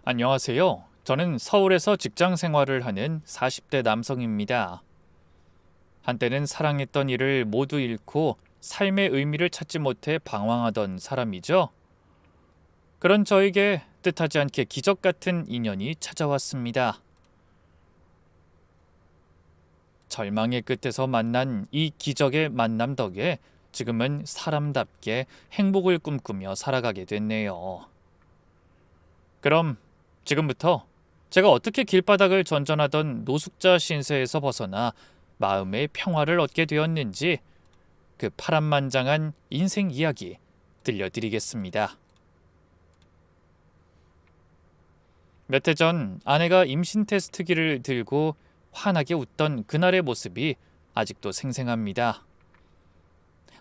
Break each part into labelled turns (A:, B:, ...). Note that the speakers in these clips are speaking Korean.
A: 안녕하세요. 저는 서울에서 직장 생활을 하는 40대 남성입니다. 한때는 사랑했던 일을 모두 잃고 삶의 의미를 찾지 못해 방황하던 사람이죠. 그런 저에게 뜻하지 않게 기적 같은 인연이 찾아왔습니다. 절망의 끝에서 만난 이 기적의 만남 덕에 지금은 사람답게 행복을 꿈꾸며 살아가게 됐네요. 그럼 지금부터 제가 어떻게 길바닥을 전전하던 노숙자 신세에서 벗어나 마음의 평화를 얻게 되었는지 그 파란만장한 인생 이야기 들려드리겠습니다. 몇 해 전 아내가 임신 테스트기를 들고 환하게 웃던 그날의 모습이 아직도 생생합니다.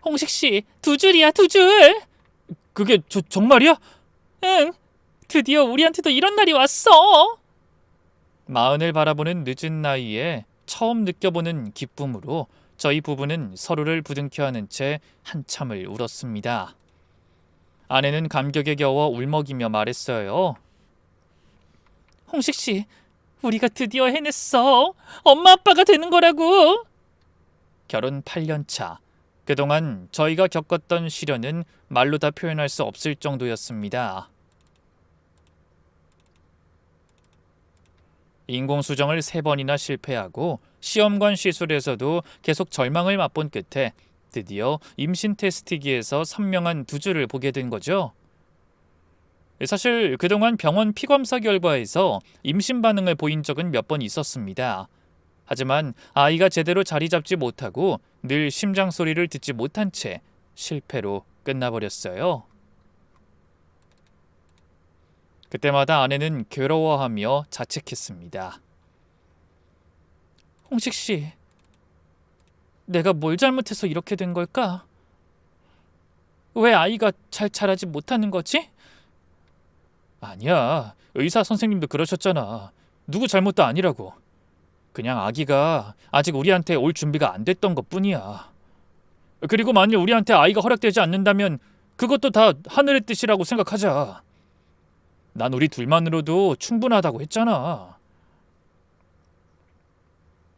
A: 홍식 씨, 2줄이야, 2줄. 그게 정말이야? 응, 드디어 우리한테도 이런 날이 왔어. 마흔을 바라보는 늦은 나이에 처음 느껴보는 기쁨으로 저희 부부는 서로를 부둥켜 안은 채 한참을 울었습니다. 아내는 감격에 겨워 울먹이며 말했어요. 홍식 씨, 우리가 드디어 해냈어. 엄마 아빠가 되는 거라고. 결혼 8년 차. 그동안 저희가 겪었던 시련은 말로 다 표현할 수 없을 정도였습니다. 인공수정을 3번이나 실패하고 시험관 시술에서도 계속 절망을 맛본 끝에 드디어 임신 테스트기에서 선명한 2줄을 보게 된 거죠. 사실 그동안 병원 피검사 결과에서 임신 반응을 보인 적은 몇 번 있었습니다. 하지만 아이가 제대로 자리 잡지 못하고 늘 심장 소리를 듣지 못한 채 실패로 끝나버렸어요. 그때마다 아내는 괴로워하며 자책했습니다. 홍식 씨, 내가 뭘 잘못해서 이렇게 된 걸까? 왜 아이가 잘 자라지 못하는 거지? 아니야, 의사 선생님도 그러셨잖아. 누구 잘못도 아니라고. 그냥 아기가 아직 우리한테 올 준비가 안 됐던 것뿐이야. 그리고 만일 우리한테 아이가 허락되지 않는다면 그것도 다 하늘의 뜻이라고 생각하자. 난 우리 둘만으로도 충분하다고 했잖아.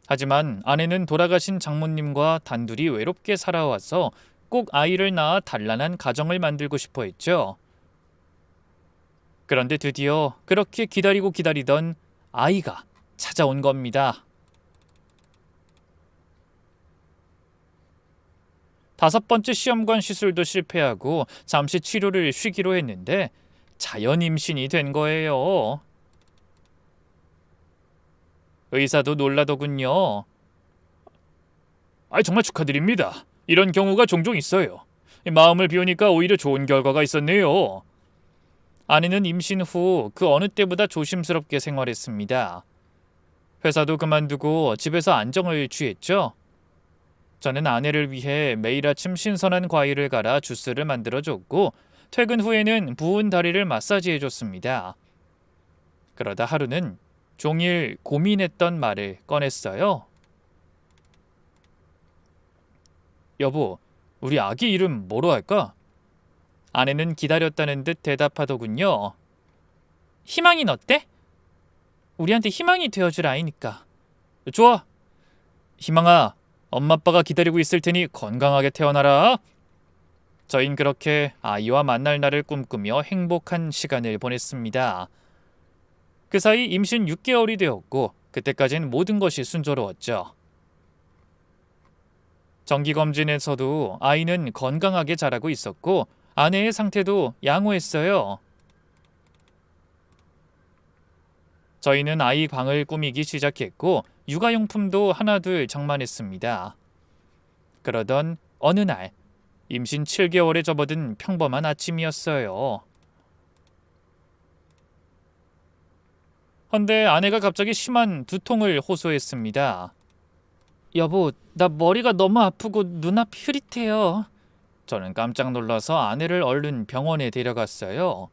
A: 하지만 아내는 돌아가신 장모님과 단둘이 외롭게 살아와서 꼭 아이를 낳아 단란한 가정을 만들고 싶어 했죠. 그런데 드디어 그렇게 기다리고 기다리던 아이가 찾아온 겁니다. 5번째 시험관 시술도 실패하고 잠시 치료를 쉬기로 했는데 자연 임신이 된 거예요. 의사도 놀라더군요. 정말 축하드립니다. 이런 경우가 종종 있어요. 마음을 비우니까 오히려 좋은 결과가 있었네요. 아내는 임신 후 그 어느 때보다 조심스럽게 생활했습니다. 회사도 그만두고 집에서 안정을 취했죠. 저는 아내를 위해 매일 아침 신선한 과일을 갈아 주스를 만들어줬고 퇴근 후에는 부은 다리를 마사지해줬습니다. 그러다 하루는 종일 고민했던 말을 꺼냈어요. 여보, 우리 아기 이름 뭐로 할까? 아내는 기다렸다는 듯 대답하더군요. 희망이는 어때? 우리한테 희망이 되어줄 아이니까. 좋아. 희망아, 엄마 아빠가 기다리고 있을 테니 건강하게 태어나라. 저흰 그렇게 아이와 만날 날을 꿈꾸며 행복한 시간을 보냈습니다. 그 사이 임신 6개월이 되었고 그때까지는 모든 것이 순조로웠죠. 정기검진에서도 아이는 건강하게 자라고 있었고 아내의 상태도 양호했어요. 저희는 아이 방을 꾸미기 시작했고 육아용품도 하나둘 장만했습니다. 그러던 어느 날 임신 7개월에 접어든 평범한 아침이었어요. 헌데 아내가 갑자기 심한 두통을 호소했습니다. 여보, 나 머리가 너무 아프고 눈앞이 흐릿해요. 저는 깜짝 놀라서 아내를 얼른 병원에 데려갔어요.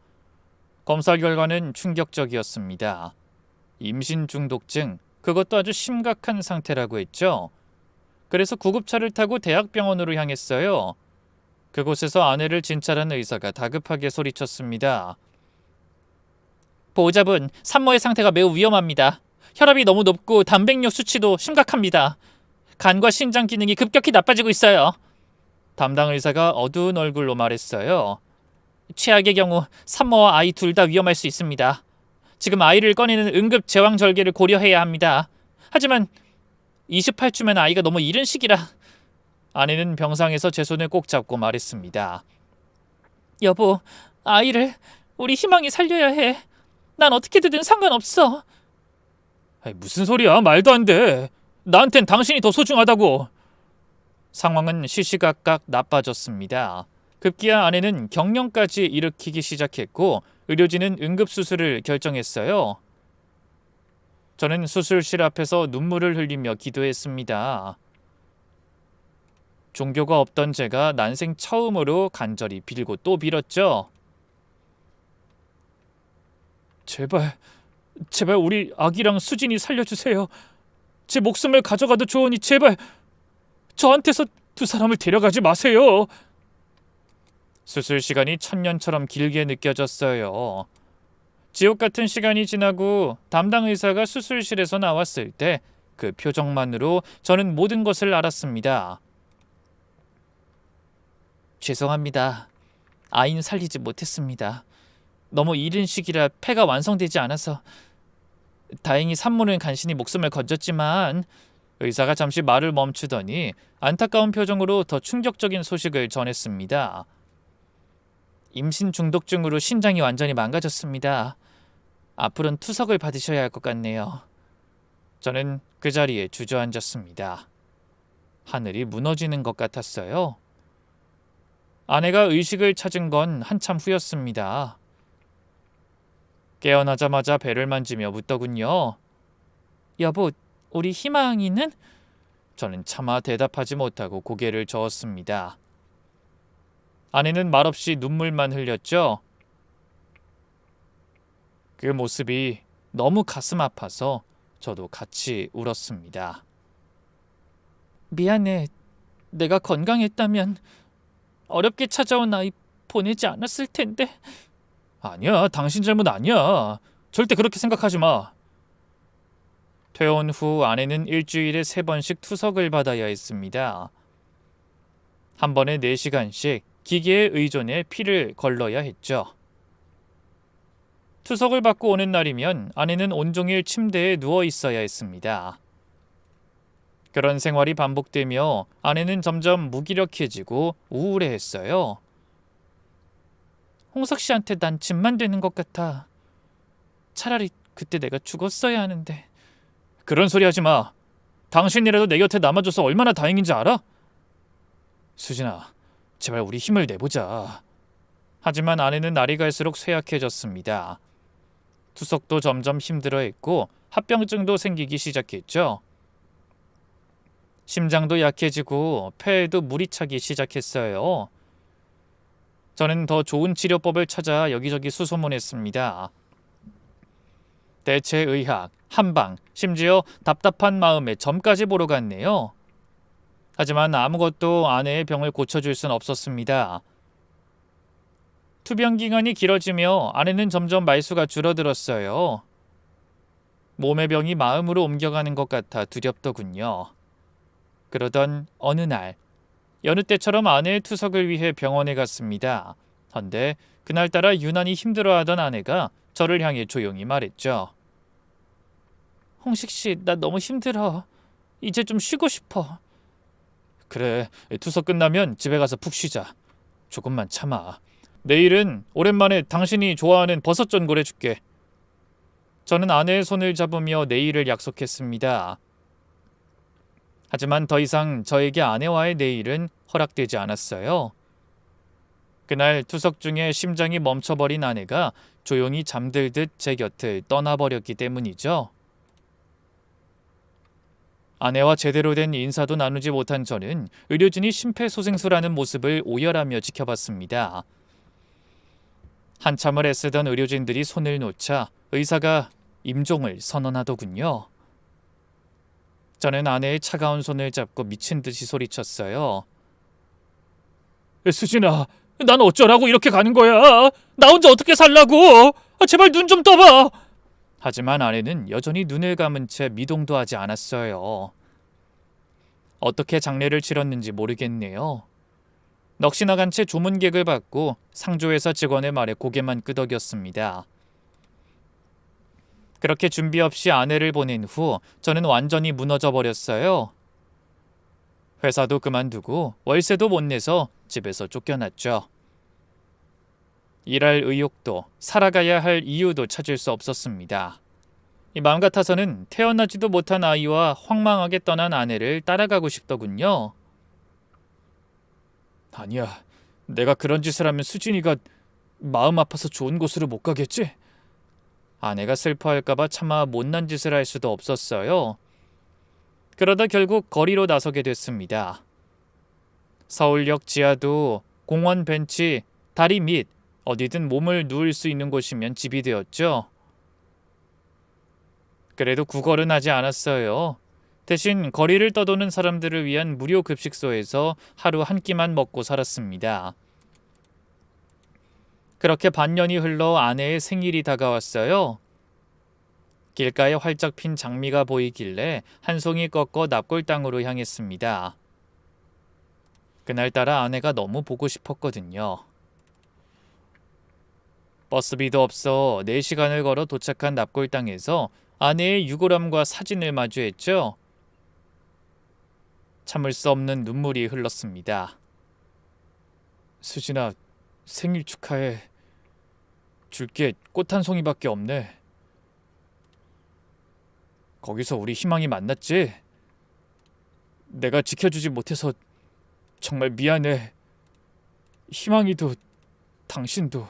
A: 검사 결과는 충격적이었습니다. 임신 중독증, 그것도 아주 심각한 상태라고 했죠. 그래서 구급차를 타고 대학병원으로 향했어요. 그곳에서 아내를 진찰한 의사가 다급하게 소리쳤습니다. 보호자분, 산모의 상태가 매우 위험합니다. 혈압이 너무 높고 단백뇨 수치도 심각합니다. 간과 신장 기능이 급격히 나빠지고 있어요. 담당 의사가 어두운 얼굴로 말했어요. 최악의 경우 산모와 아이 둘 다 위험할 수 있습니다. 지금 아이를 꺼내는 응급 제왕 절개를 고려해야 합니다. 하지만 28주면 아이가 너무 이른 시기라. 아내는 병상에서 제 손을 꼭 잡고 말했습니다. 여보, 아이를 우리 희망이 살려야 해. 난 어떻게든 상관없어. 아이, 무슨 소리야? 말도 안 돼. 나한텐 당신이 더 소중하다고. 상황은 시시각각 나빠졌습니다. 급기야 아내는 경련까지 일으키기 시작했고 의료진은 응급수술을 결정했어요. 저는 수술실 앞에서 눈물을 흘리며 기도했습니다. 종교가 없던 제가 난생 처음으로 간절히 빌고 또 빌었죠. 제발 우리 아기랑 수진이 살려주세요. 제 목숨을 가져가도 좋으니 제발 저한테서 두 사람을 데려가지 마세요. 수술 시간이 천년처럼 길게 느껴졌어요. 지옥 같은 시간이 지나고 담당 의사가 수술실에서 나왔을 때 그 표정만으로 저는 모든 것을 알았습니다. 죄송합니다. 아이는 살리지 못했습니다. 너무 이른 시기라 폐가 완성되지 않아서. 다행히 산모는 간신히 목숨을 건졌지만. 의사가 잠시 말을 멈추더니 안타까운 표정으로 더 충격적인 소식을 전했습니다. 임신 중독증으로 신장이 완전히 망가졌습니다. 앞으로는 투석을 받으셔야 할 것 같네요. 저는 그 자리에 주저앉았습니다. 하늘이 무너지는 것 같았어요. 아내가 의식을 찾은 건 한참 후였습니다. 깨어나자마자 배를 만지며 묻더군요. 여보, 우리 희망이는? 저는 차마 대답하지 못하고 고개를 저었습니다. 아내는 말없이 눈물만 흘렸죠. 그 모습이 너무 가슴 아파서 저도 같이 울었습니다. 미안해. 내가 건강했다면 어렵게 찾아온 아이 보내지 않았을 텐데. 아니야, 당신 잘못 아니야. 절대 그렇게 생각하지 마. 퇴원 후 아내는 일주일에 3번씩 투석을 받아야 했습니다. 한 번에 4시간씩 기계에 의존해 피를 걸러야 했죠. 투석을 받고 오는 날이면 아내는 온종일 침대에 누워 있어야 했습니다. 그런 생활이 반복되며 아내는 점점 무기력해지고 우울해했어요. 홍석 씨한테 난 짐만 되는 것 같아. 차라리 그때 내가 죽었어야 하는데. 그런 소리 하지 마. 당신이라도 내 곁에 남아줘서 얼마나 다행인지 알아? 수진아, 제발 우리 힘을 내보자. 하지만 아내는 날이 갈수록 쇠약해졌습니다. 투석도 점점 힘들어했고 합병증도 생기기 시작했죠. 심장도 약해지고 폐에도 물이 차기 시작했어요. 저는 더 좋은 치료법을 찾아 여기저기 수소문했습니다. 대체의학, 한방, 심지어 답답한 마음에 점까지 보러 갔네요. 하지만 아무것도 아내의 병을 고쳐줄 순 없었습니다. 투병 기간이 길어지며 아내는 점점 말수가 줄어들었어요. 몸의 병이 마음으로 옮겨가는 것 같아 두렵더군요. 그러던 어느 날, 여느 때처럼 아내의 투석을 위해 병원에 갔습니다. 헌데 그날따라 유난히 힘들어하던 아내가 저를 향해 조용히 말했죠. 홍식 씨, 나 너무 힘들어. 이제 좀 쉬고 싶어. 그래, 투석 끝나면 집에 가서 푹 쉬자. 조금만 참아. 내일은 오랜만에 당신이 좋아하는 버섯 전골 해줄게. 저는 아내의 손을 잡으며 내일을 약속했습니다. 하지만 더 이상 저에게 아내와의 내일은 허락되지 않았어요. 그날 투석 중에 심장이 멈춰버린 아내가 조용히 잠들듯 제 곁을 떠나버렸기 때문이죠. 아내와 제대로 된 인사도 나누지 못한 저는 의료진이 심폐소생술하는 모습을 오열하며 지켜봤습니다. 한참을 애쓰던 의료진들이 손을 놓자 의사가 임종을 선언하더군요. 저는 아내의 차가운 손을 잡고 미친 듯이 소리쳤어요. 수진아, 난 어쩌라고 이렇게 가는 거야? 나 혼자 어떻게 살라고? 제발 눈 좀 떠봐. 하지만 아내는 여전히 눈을 감은 채 미동도 하지 않았어요. 어떻게 장례를 치렀는지 모르겠네요. 넋이 나간 채 조문객을 받고 상조회사 직원의 말에 고개만 끄덕였습니다. 그렇게 준비 없이 아내를 보낸 후 저는 완전히 무너져 버렸어요. 회사도 그만두고 월세도 못 내서 집에서 쫓겨났죠. 일할 의욕도 살아가야 할 이유도 찾을 수 없었습니다. 이 마음 같아서는 태어나지도 못한 아이와 황망하게 떠난 아내를 따라가고 싶더군요. 아니야, 내가 그런 짓을 하면 수진이가 마음 아파서 좋은 곳으로 못 가겠지? 아내가 슬퍼할까봐 차마 못난 짓을 할 수도 없었어요. 그러다 결국 거리로 나서게 됐습니다. 서울역 지하도 공원 벤치, 다리 밑 어디든 몸을 누울 수 있는 곳이면 집이 되었죠. 그래도 구걸은 하지 않았어요. 대신 거리를 떠도는 사람들을 위한 무료 급식소에서 하루 한 끼만 먹고 살았습니다. 그렇게 반년이 흘러 아내의 생일이 다가왔어요. 길가에 활짝 핀 장미가 보이길래 한 송이 꺾어 납골당으로 향했습니다. 그날따라 아내가 너무 보고 싶었거든요. 버스비도 없어 4시간을 걸어 도착한 납골당에서 아내의 유골함과 사진을 마주했죠. 참을 수 없는 눈물이 흘렀습니다. 수진아, 생일 축하해. 줄게 꽃 한 송이밖에 없네. 거기서 우리 희망이 만났지? 내가 지켜주지 못해서 정말 미안해. 희망이도 당신도.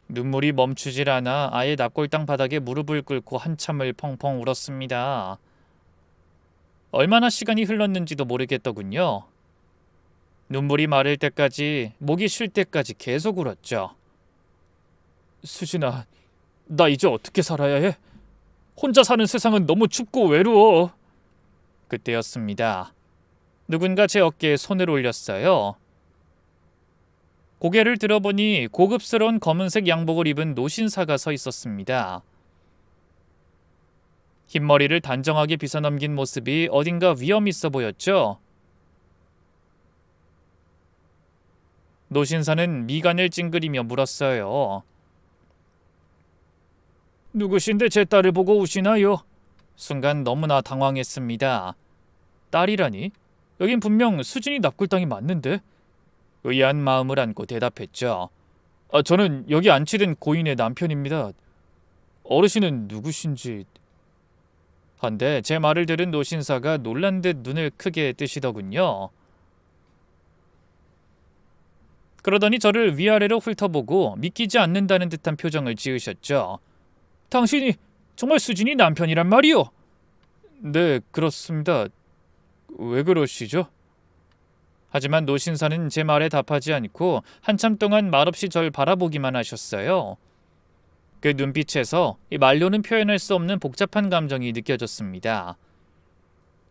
A: 눈물이 멈추질 않아 아예 납골당 바닥에 무릎을 꿇고 한참을 펑펑 울었습니다. 얼마나 시간이 흘렀는지도 모르겠더군요. 눈물이 마를 때까지, 목이 쉴 때까지 계속 울었죠. 수진아, 나 이제 어떻게 살아야 해? 혼자 사는 세상은 너무 춥고 외로워. 그때였습니다. 누군가 제 어깨에 손을 올렸어요. 고개를 들어보니 고급스러운 검은색 양복을 입은 노신사가 서 있었습니다. 흰머리를 단정하게 빗어넘긴 모습이 어딘가 위험 있어 보였죠. 노신사는 미간을 찡그리며 물었어요. 누구신데 제 딸을 보고 우시나요? 순간 너무나 당황했습니다. 딸이라니? 여긴 분명 수진이 납골당이 맞는데? 의아한 마음을 안고 대답했죠. 저는 여기 안치된 고인의 남편입니다. 어르신은 누구신지... 한데 제 말을 들은 노신사가 놀란 듯 눈을 크게 뜨시더군요. 그러더니 저를 위아래로 훑어보고 믿기지 않는다는 듯한 표정을 지으셨죠. 당신이 정말 수진이 남편이란 말이오? 네, 그렇습니다. 왜 그러시죠? 하지만 노신사는 제 말에 답하지 않고 한참 동안 말없이 절 바라보기만 하셨어요. 그 눈빛에서 이 말로는 표현할 수 없는 복잡한 감정이 느껴졌습니다.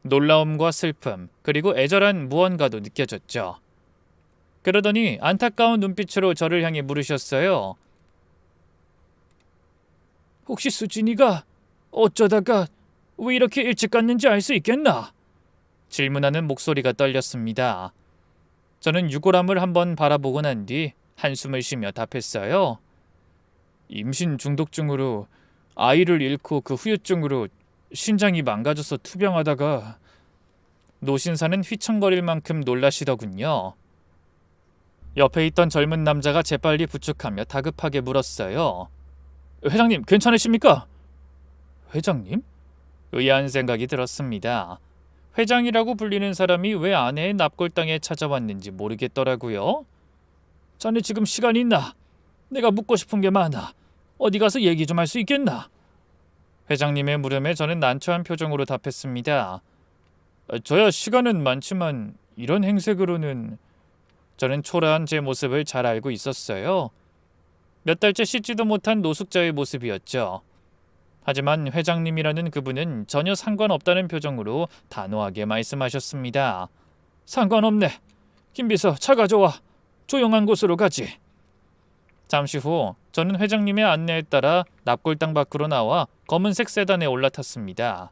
A: 놀라움과 슬픔, 그리고 애절한 무언가도 느껴졌죠. 그러더니 안타까운 눈빛으로 저를 향해 물으셨어요. 혹시 수진이가 어쩌다가 왜 이렇게 일찍 갔는지 알 수 있겠나? 질문하는 목소리가 떨렸습니다. 저는 유골함을 한번 바라보고 난 뒤 한숨을 쉬며 답했어요. 임신 중독증으로 아이를 잃고 그 후유증으로 신장이 망가져서 투병하다가. 노신사는 휘청거릴 만큼 놀라시더군요. 옆에 있던 젊은 남자가 재빨리 부축하며 다급하게 물었어요. 회장님, 괜찮으십니까? 회장님? 의아한 생각이 들었습니다. 회장이라고 불리는 사람이 왜 아내의 납골당에 찾아왔는지 모르겠더라고요. 자네 지금 시간이 있나? 내가 묻고 싶은 게 많아. 어디 가서 얘기 좀 할 수 있겠나? 회장님의 물음에 저는 난처한 표정으로 답했습니다. 저야 시간은 많지만 이런 행색으로는... 저는 초라한 제 모습을 잘 알고 있었어요. 몇 달째 씻지도 못한 노숙자의 모습이었죠. 하지만 회장님이라는 그분은 전혀 상관없다는 표정으로 단호하게 말씀하셨습니다. 상관없네. 김비서 차 가져와. 조용한 곳으로 가지. 잠시 후 저는 회장님의 안내에 따라 납골당 밖으로 나와 검은색 세단에 올라탔습니다.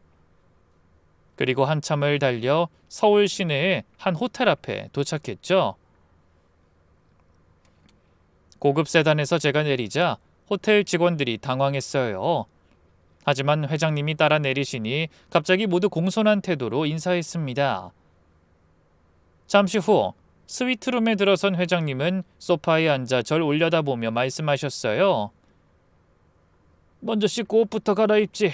A: 그리고 한참을 달려 서울 시내의 한 호텔 앞에 도착했죠. 고급 세단에서 제가 내리자 호텔 직원들이 당황했어요. 하지만 회장님이 따라 내리시니 갑자기 모두 공손한 태도로 인사했습니다. 잠시 후 스위트룸에 들어선 회장님은 소파에 앉아 절 올려다보며 말씀하셨어요. 먼저 씻고 옷부터 갈아입지.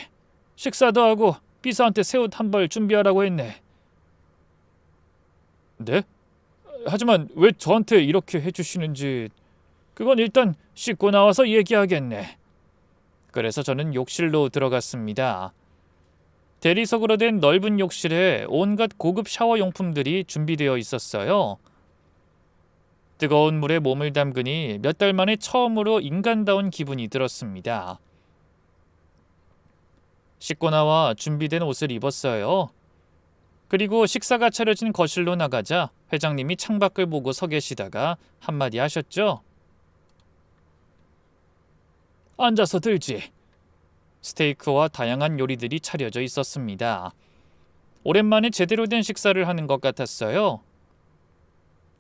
A: 식사도 하고 비서한테 새 옷 한 벌 준비하라고 했네. 네? 하지만 왜 저한테 이렇게 해주시는지 그건 일단 씻고 나와서 얘기하겠네. 그래서 저는 욕실로 들어갔습니다. 대리석으로 된 넓은 욕실에 온갖 고급 샤워 용품들이 준비되어 있었어요. 뜨거운 물에 몸을 담그니 몇 달 만에 처음으로 인간다운 기분이 들었습니다. 씻고 나와 준비된 옷을 입었어요. 그리고 식사가 차려진 거실로 나가자 회장님이 창밖을 보고 서 계시다가 한마디 하셨죠. 앉아서 들지. 스테이크와 다양한 요리들이 차려져 있었습니다. 오랜만에 제대로 된 식사를 하는 것 같았어요.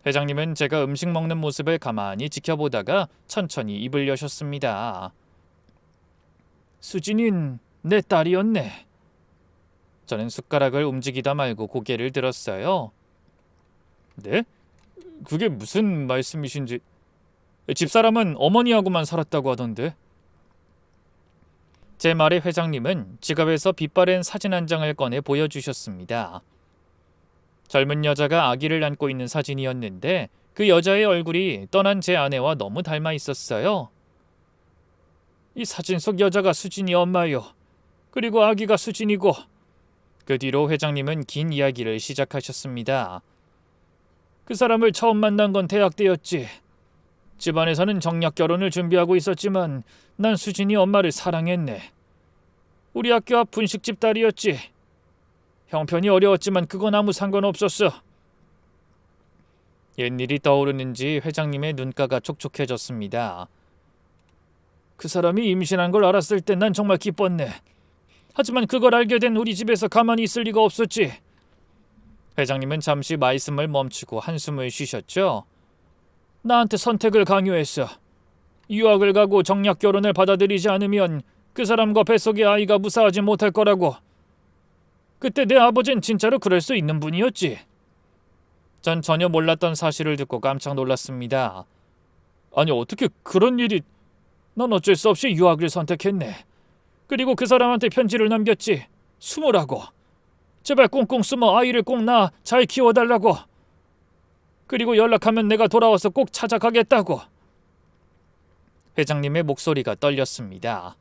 A: 회장님은 제가 음식 먹는 모습을 가만히 지켜보다가 천천히 입을 여셨습니다. 수진인 내 딸이었네. 저는 숟가락을 움직이다 말고 고개를 들었어요. 네? 그게 무슨 말씀이신지. 집사람은 어머니하고만 살았다고 하던데. 제 말에 회장님은 지갑에서 빛바랜 사진 한 장을 꺼내 보여주셨습니다. 젊은 여자가 아기를 안고 있는 사진이었는데 그 여자의 얼굴이 떠난 제 아내와 너무 닮아 있었어요. 이 사진 속 여자가 수진이 엄마요. 그리고 아기가 수진이고. 그 뒤로 회장님은 긴 이야기를 시작하셨습니다. 그 사람을 처음 만난 건 대학 때였지. 집안에서는 정략 결혼을 준비하고 있었지만 난 수진이 엄마를 사랑했네. 우리 학교 앞 분식집 딸이었지. 형편이 어려웠지만 그건 아무 상관없었어. 옛일이 떠오르는지 회장님의 눈가가 촉촉해졌습니다. 그 사람이 임신한 걸 알았을 때 난 정말 기뻤네. 하지만 그걸 알게 된 우리 집에서 가만히 있을 리가 없었지. 회장님은 잠시 말씀을 멈추고 한숨을 쉬셨죠. 나한테 선택을 강요했어. 유학을 가고 정략 결혼을 받아들이지 않으면 그 사람과 뱃속의 아이가 무사하지 못할 거라고. 그때 내 아버지는 진짜로 그럴 수 있는 분이었지. 전 전혀 몰랐던 사실을 듣고 깜짝 놀랐습니다. 아니 어떻게 그런 일이... 난 어쩔 수 없이 유학을 선택했네. 그리고 그 사람한테 편지를 남겼지. 숨으라고. 제발 꽁꽁 숨어 아이를 꼭 낳아 잘 키워달라고. 그리고 연락하면 내가 돌아와서 꼭 찾아가겠다고. 회장님의 목소리가 떨렸습니다.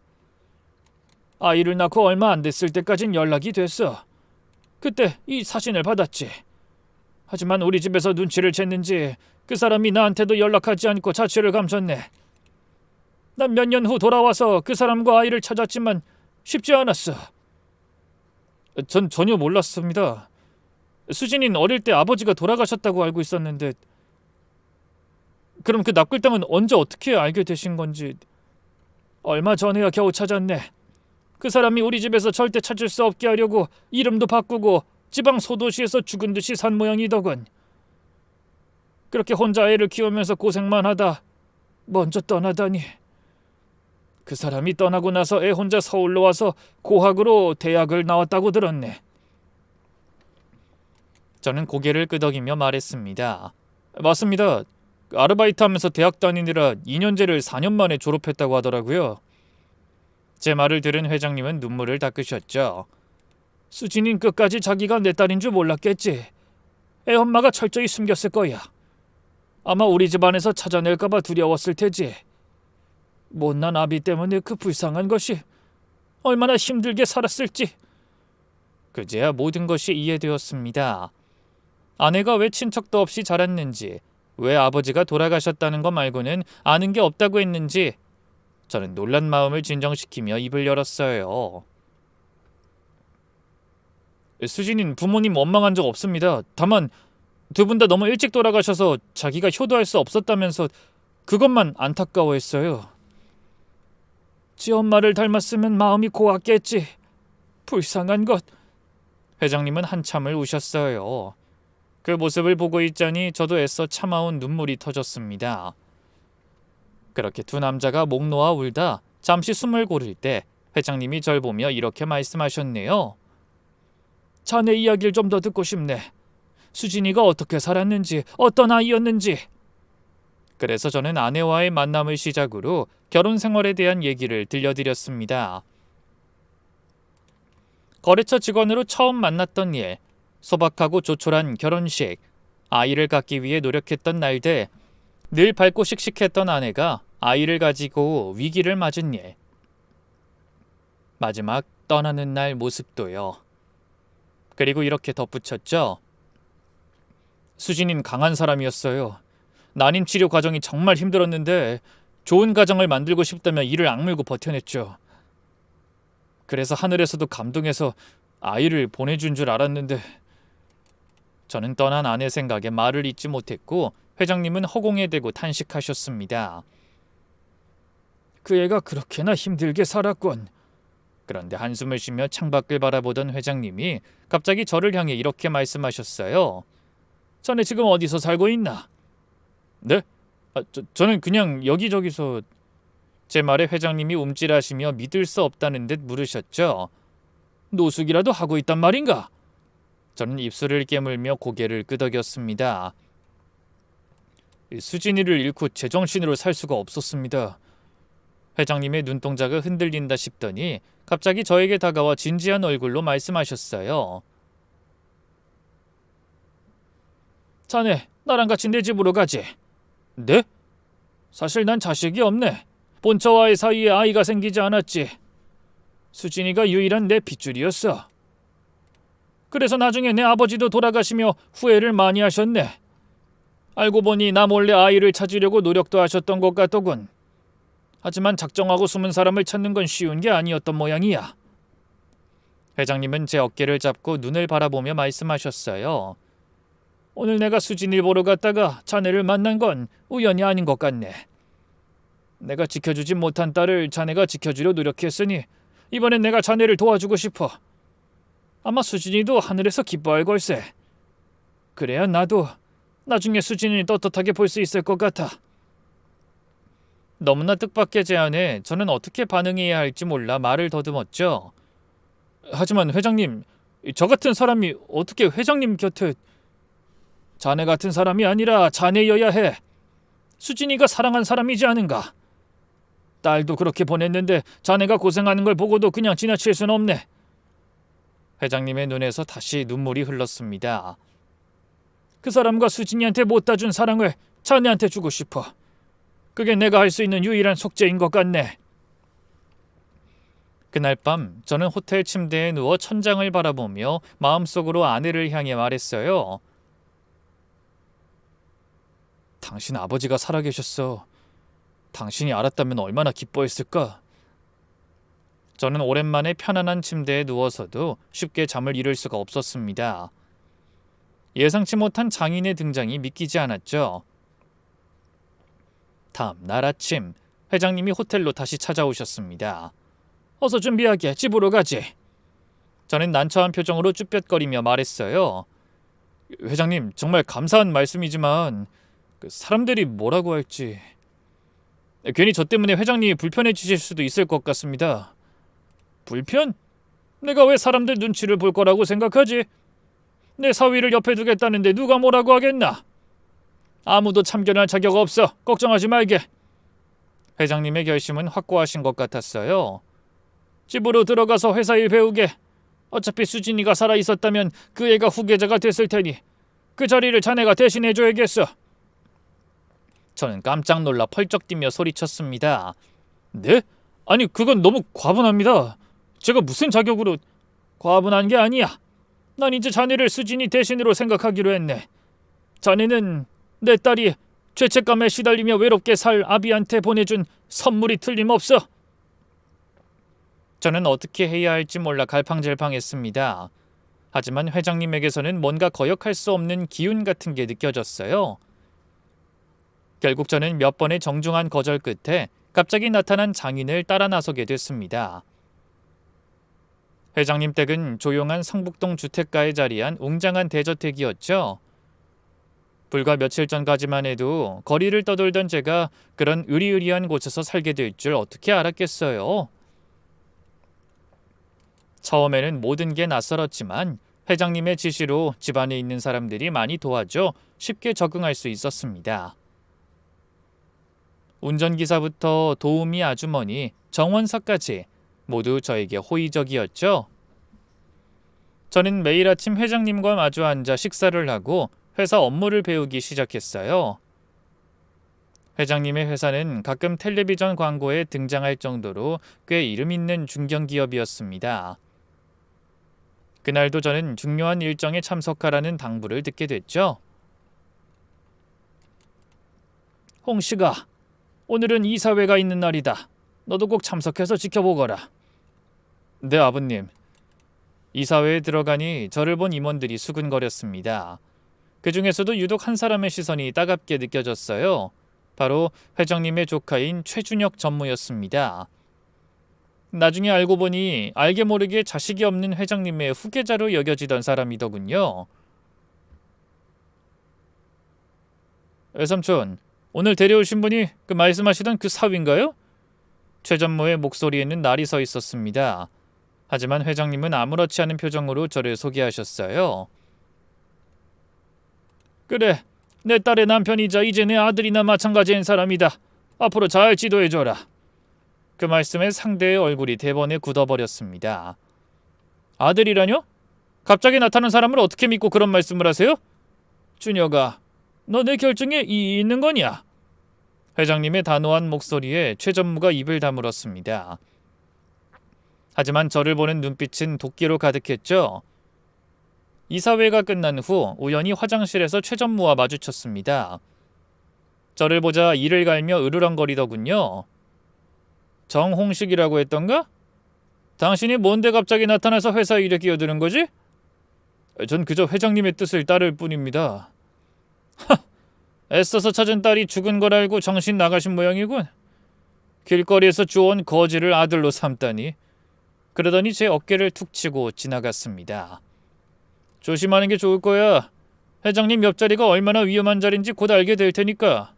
A: 아이를 낳고 얼마 안 됐을 때까진 연락이 됐어. 그때 이 사진을 받았지. 하지만 우리 집에서 눈치를 챘는지 그 사람이 나한테도 연락하지 않고 자취를 감췄네. 난 몇 년 후 돌아와서 그 사람과 아이를 찾았지만 쉽지 않았어. 전 전혀 몰랐습니다. 수진이는 어릴 때 아버지가 돌아가셨다고 알고 있었는데. 그럼 그 납골당은 언제 어떻게 알게 되신 건지. 얼마 전에야 겨우 찾았네. 그 사람이 우리 집에서 절대 찾을 수 없게 하려고 이름도 바꾸고 지방 소도시에서 죽은 듯이 산 모양이더군. 그렇게 혼자 애를 키우면서 고생만 하다 먼저 떠나다니. 그 사람이 떠나고 나서 애 혼자 서울로 와서 고학으로 대학을 나왔다고 들었네. 저는 고개를 끄덕이며 말했습니다. 맞습니다. 아르바이트하면서 대학 다니느라 2년제를 4년 만에 졸업했다고 하더라고요. 제 말을 들은 회장님은 눈물을 닦으셨죠. 수진인 끝까지 자기가 내 딸인 줄 몰랐겠지. 애 엄마가 철저히 숨겼을 거야. 아마 우리 집안에서 찾아낼까 봐 두려웠을 테지. 못난 아비 때문에 그 불쌍한 것이 얼마나 힘들게 살았을지. 그제야 모든 것이 이해되었습니다. 아내가 왜 친척도 없이 자랐는지, 왜 아버지가 돌아가셨다는 것 말고는 아는 게 없다고 했는지 저는 놀란 마음을 진정시키며 입을 열었어요. 수진인 부모님 원망한 적 없습니다. 다만 두 분 다 너무 일찍 돌아가셔서 자기가 효도할 수 없었다면서 그것만 안타까워했어요. 지 엄마를 닮았으면 마음이 고왔겠지. 불쌍한 것. 회장님은 한참을 우셨어요. 그 모습을 보고 있자니 저도 애써 참아온 눈물이 터졌습니다. 그렇게 두 남자가 목 놓아 울다 잠시 숨을 고를 때 회장님이 절 보며 이렇게 말씀하셨네요. 자네 이야기를 좀 더 듣고 싶네. 수진이가 어떻게 살았는지, 어떤 아이였는지. 그래서 저는 아내와의 만남을 시작으로 결혼 생활에 대한 얘기를 들려드렸습니다. 거래처 직원으로 처음 만났던 일, 소박하고 조촐한 결혼식, 아이를 갖기 위해 노력했던 날들, 늘 밝고 씩씩했던 아내가 아이를 가지고 위기를 맞은 일, 마지막 떠나는 날 모습도요. 그리고 이렇게 덧붙였죠. 수진이는 강한 사람이었어요. 난임 치료 과정이 정말 힘들었는데 좋은 가정을 만들고 싶다며 이를 악물고 버텨냈죠. 그래서 하늘에서도 감동해서 아이를 보내준 줄 알았는데 저는 떠난 아내 생각에 말을 잇지 못했고 회장님은 허공에 대고 탄식하셨습니다. 그 애가 그렇게나 힘들게 살았군. 그런데 한숨을 쉬며 창밖을 바라보던 회장님이 갑자기 저를 향해 이렇게 말씀하셨어요. 자네 지금 어디서 살고 있나? 네? 저는 그냥 여기저기서. 제 말에 회장님이 움찔하시며 믿을 수 없다는 듯 물으셨죠. 노숙이라도 하고 있단 말인가? 저는 입술을 깨물며 고개를 끄덕였습니다. 수진이를 잃고 제정신으로 살 수가 없었습니다. 회장님의 눈동자가 흔들린다 싶더니 갑자기 저에게 다가와 진지한 얼굴로 말씀하셨어요. 자네, 나랑 같이 내 집으로 가지. 네? 사실 난 자식이 없네. 본처와의 사이에 아이가 생기지 않았지. 수진이가 유일한 내 핏줄이었어. 그래서 나중에 내 아버지도 돌아가시며 후회를 많이 하셨네. 알고 보니 나 몰래 아이를 찾으려고 노력도 하셨던 것 같더군. 하지만 작정하고 숨은 사람을 찾는 건 쉬운 게 아니었던 모양이야. 회장님은 제 어깨를 잡고 눈을 바라보며 말씀하셨어요. 오늘 내가 수진이를 보러 갔다가 자네를 만난 건 우연이 아닌 것 같네. 내가 지켜주지 못한 딸을 자네가 지켜주려 노력했으니 이번엔 내가 자네를 도와주고 싶어. 아마 수진이도 하늘에서 기뻐할 걸세. 그래야 나도 나중에 수진이를 떳떳하게 볼 수 있을 것 같아. 너무나 뜻밖의 제안에 저는 어떻게 반응해야 할지 몰라 말을 더듬었죠. 하지만 회장님, 저 같은 사람이 어떻게 회장님 곁에... 자네 같은 사람이 아니라 자네여야 해. 수진이가 사랑한 사람이지 않은가. 딸도 그렇게 보냈는데 자네가 고생하는 걸 보고도 그냥 지나칠 순 없네. 회장님의 눈에서 다시 눈물이 흘렀습니다. 그 사람과 수진이한테 못다 준 사랑을 자네한테 주고 싶어. 그게 내가 할 수 있는 유일한 속죄인 것 같네. 그날 밤 저는 호텔 침대에 누워 천장을 바라보며 마음속으로 아내를 향해 말했어요. 당신 아버지가 살아계셨어. 당신이 알았다면 얼마나 기뻐했을까? 저는 오랜만에 편안한 침대에 누워서도 쉽게 잠을 이룰 수가 없었습니다. 예상치 못한 장인의 등장이 믿기지 않았죠. 다음 날 아침 회장님이 호텔로 다시 찾아오셨습니다. 어서 준비하게, 집으로 가지. 저는 난처한 표정으로 쭈뼛거리며 말했어요. 회장님, 정말 감사한 말씀이지만 사람들이 뭐라고 할지... 괜히 저 때문에 회장님이 불편해지실 수도 있을 것 같습니다. 불편? 내가 왜 사람들 눈치를 볼 거라고 생각하지? 내 사위를 옆에 두겠다는데 누가 뭐라고 하겠나? 아무도 참견할 자격 없어. 걱정하지 말게. 회장님의 결심은 확고하신 것 같았어요. 집으로 들어가서 회사 일 배우게. 어차피 수진이가 살아있었다면 그 애가 후계자가 됐을 테니 그 자리를 자네가 대신해줘야겠어. 저는 깜짝 놀라 펄쩍 뛰며 소리쳤습니다. 네? 아니, 그건 너무 과분합니다. 제가 무슨 자격으로... 과분한 게 아니야. 난 이제 자네를 수진이 대신으로 생각하기로 했네. 자네는 내 딸이 죄책감에 시달리며 외롭게 살 아비한테 보내준 선물이 틀림없어. 저는 어떻게 해야 할지 몰라 갈팡질팡했습니다. 하지만 회장님에게서는 뭔가 거역할 수 없는 기운 같은 게 느껴졌어요. 결국 저는 몇 번의 정중한 거절 끝에 갑자기 나타난 장인을 따라 나서게 됐습니다. 회장님 댁은 조용한 성북동 주택가에 자리한 웅장한 대저택이었죠. 불과 며칠 전까지만 해도 거리를 떠돌던 제가 그런 으리으리한 곳에서 살게 될 줄 어떻게 알았겠어요. 처음에는 모든 게 낯설었지만 회장님의 지시로 집안에 있는 사람들이 많이 도와줘 쉽게 적응할 수 있었습니다. 운전기사부터 도우미 아주머니, 정원사까지 모두 저에게 호의적이었죠. 저는 매일 아침 회장님과 마주 앉아 식사를 하고 회사 업무를 배우기 시작했어요. 회장님의 회사는 가끔 텔레비전 광고에 등장할 정도로 꽤 이름 있는 중견기업이었습니다. 그날도 저는 중요한 일정에 참석하라는 당부를 듣게 됐죠. 홍씨가, 오늘은 이사회가 있는 날이다. 너도 꼭 참석해서 지켜보거라. 네, 아버님. 이사회에 들어가니 저를 본 임원들이 수근거렸습니다. 그 중에서도 유독 한 사람의 시선이 따갑게 느껴졌어요. 바로 회장님의 조카인 최준혁 전무였습니다. 나중에 알고 보니 알게 모르게 자식이 없는 회장님의 후계자로 여겨지던 사람이더군요. 외삼촌, 오늘 데려오신 분이 말씀하시던 그 사위인가요? 최 전무의 목소리에는 날이 서 있었습니다. 하지만 회장님은 아무렇지 않은 표정으로 저를 소개하셨어요. 그래, 내 딸의 남편이자 이제 내 아들이나 마찬가지인 사람이다. 앞으로 잘 지도해줘라. 그 말씀에 상대의 얼굴이 대번에 굳어버렸습니다. 아들이라뇨? 갑자기 나타난 사람을 어떻게 믿고 그런 말씀을 하세요? 준혁아, 너 내 결정에 이의 있는 거냐? 회장님의 단호한 목소리에 최 전무가 입을 다물었습니다. 하지만 저를 보는 눈빛은 도끼로 가득했죠. 이사회가 끝난 후 우연히 화장실에서 최 전무와 마주쳤습니다. 저를 보자 이를 갈며 으르렁거리더군요. 정홍식이라고 했던가? 당신이 뭔데 갑자기 나타나서 회사 일에 끼어드는 거지? 전 그저 회장님의 뜻을 따를 뿐입니다. 애써서 찾은 딸이 죽은 걸 알고 정신 나가신 모양이군. 길거리에서 주워온 거지를 아들로 삼다니. 그러더니 제 어깨를 툭 치고 지나갔습니다. 조심하는 게 좋을 거야. 회장님 옆자리가 얼마나 위험한 자리인지 곧 알게 될 테니까.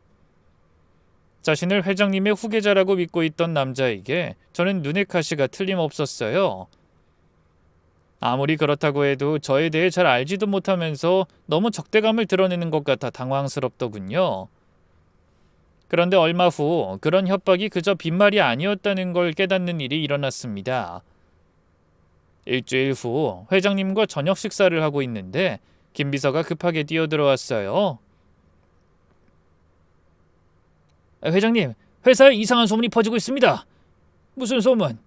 A: 자신을 회장님의 후계자라고 믿고 있던 남자에게 저는 눈의 가시가 틀림없었어요. 아무리 그렇다고 해도 저에 대해 잘 알지도 못하면서 너무 적대감을 드러내는 것 같아 당황스럽더군요. 그런데 얼마 후 그런 협박이 그저 빈말이 아니었다는 걸 깨닫는 일이 일어났습니다. 일주일 후 회장님과 저녁 식사를 하고 있는데 김 비서가 급하게 뛰어들어왔어요. 회장님, 회사에 이상한 소문이 퍼지고 있습니다. 무슨 소문?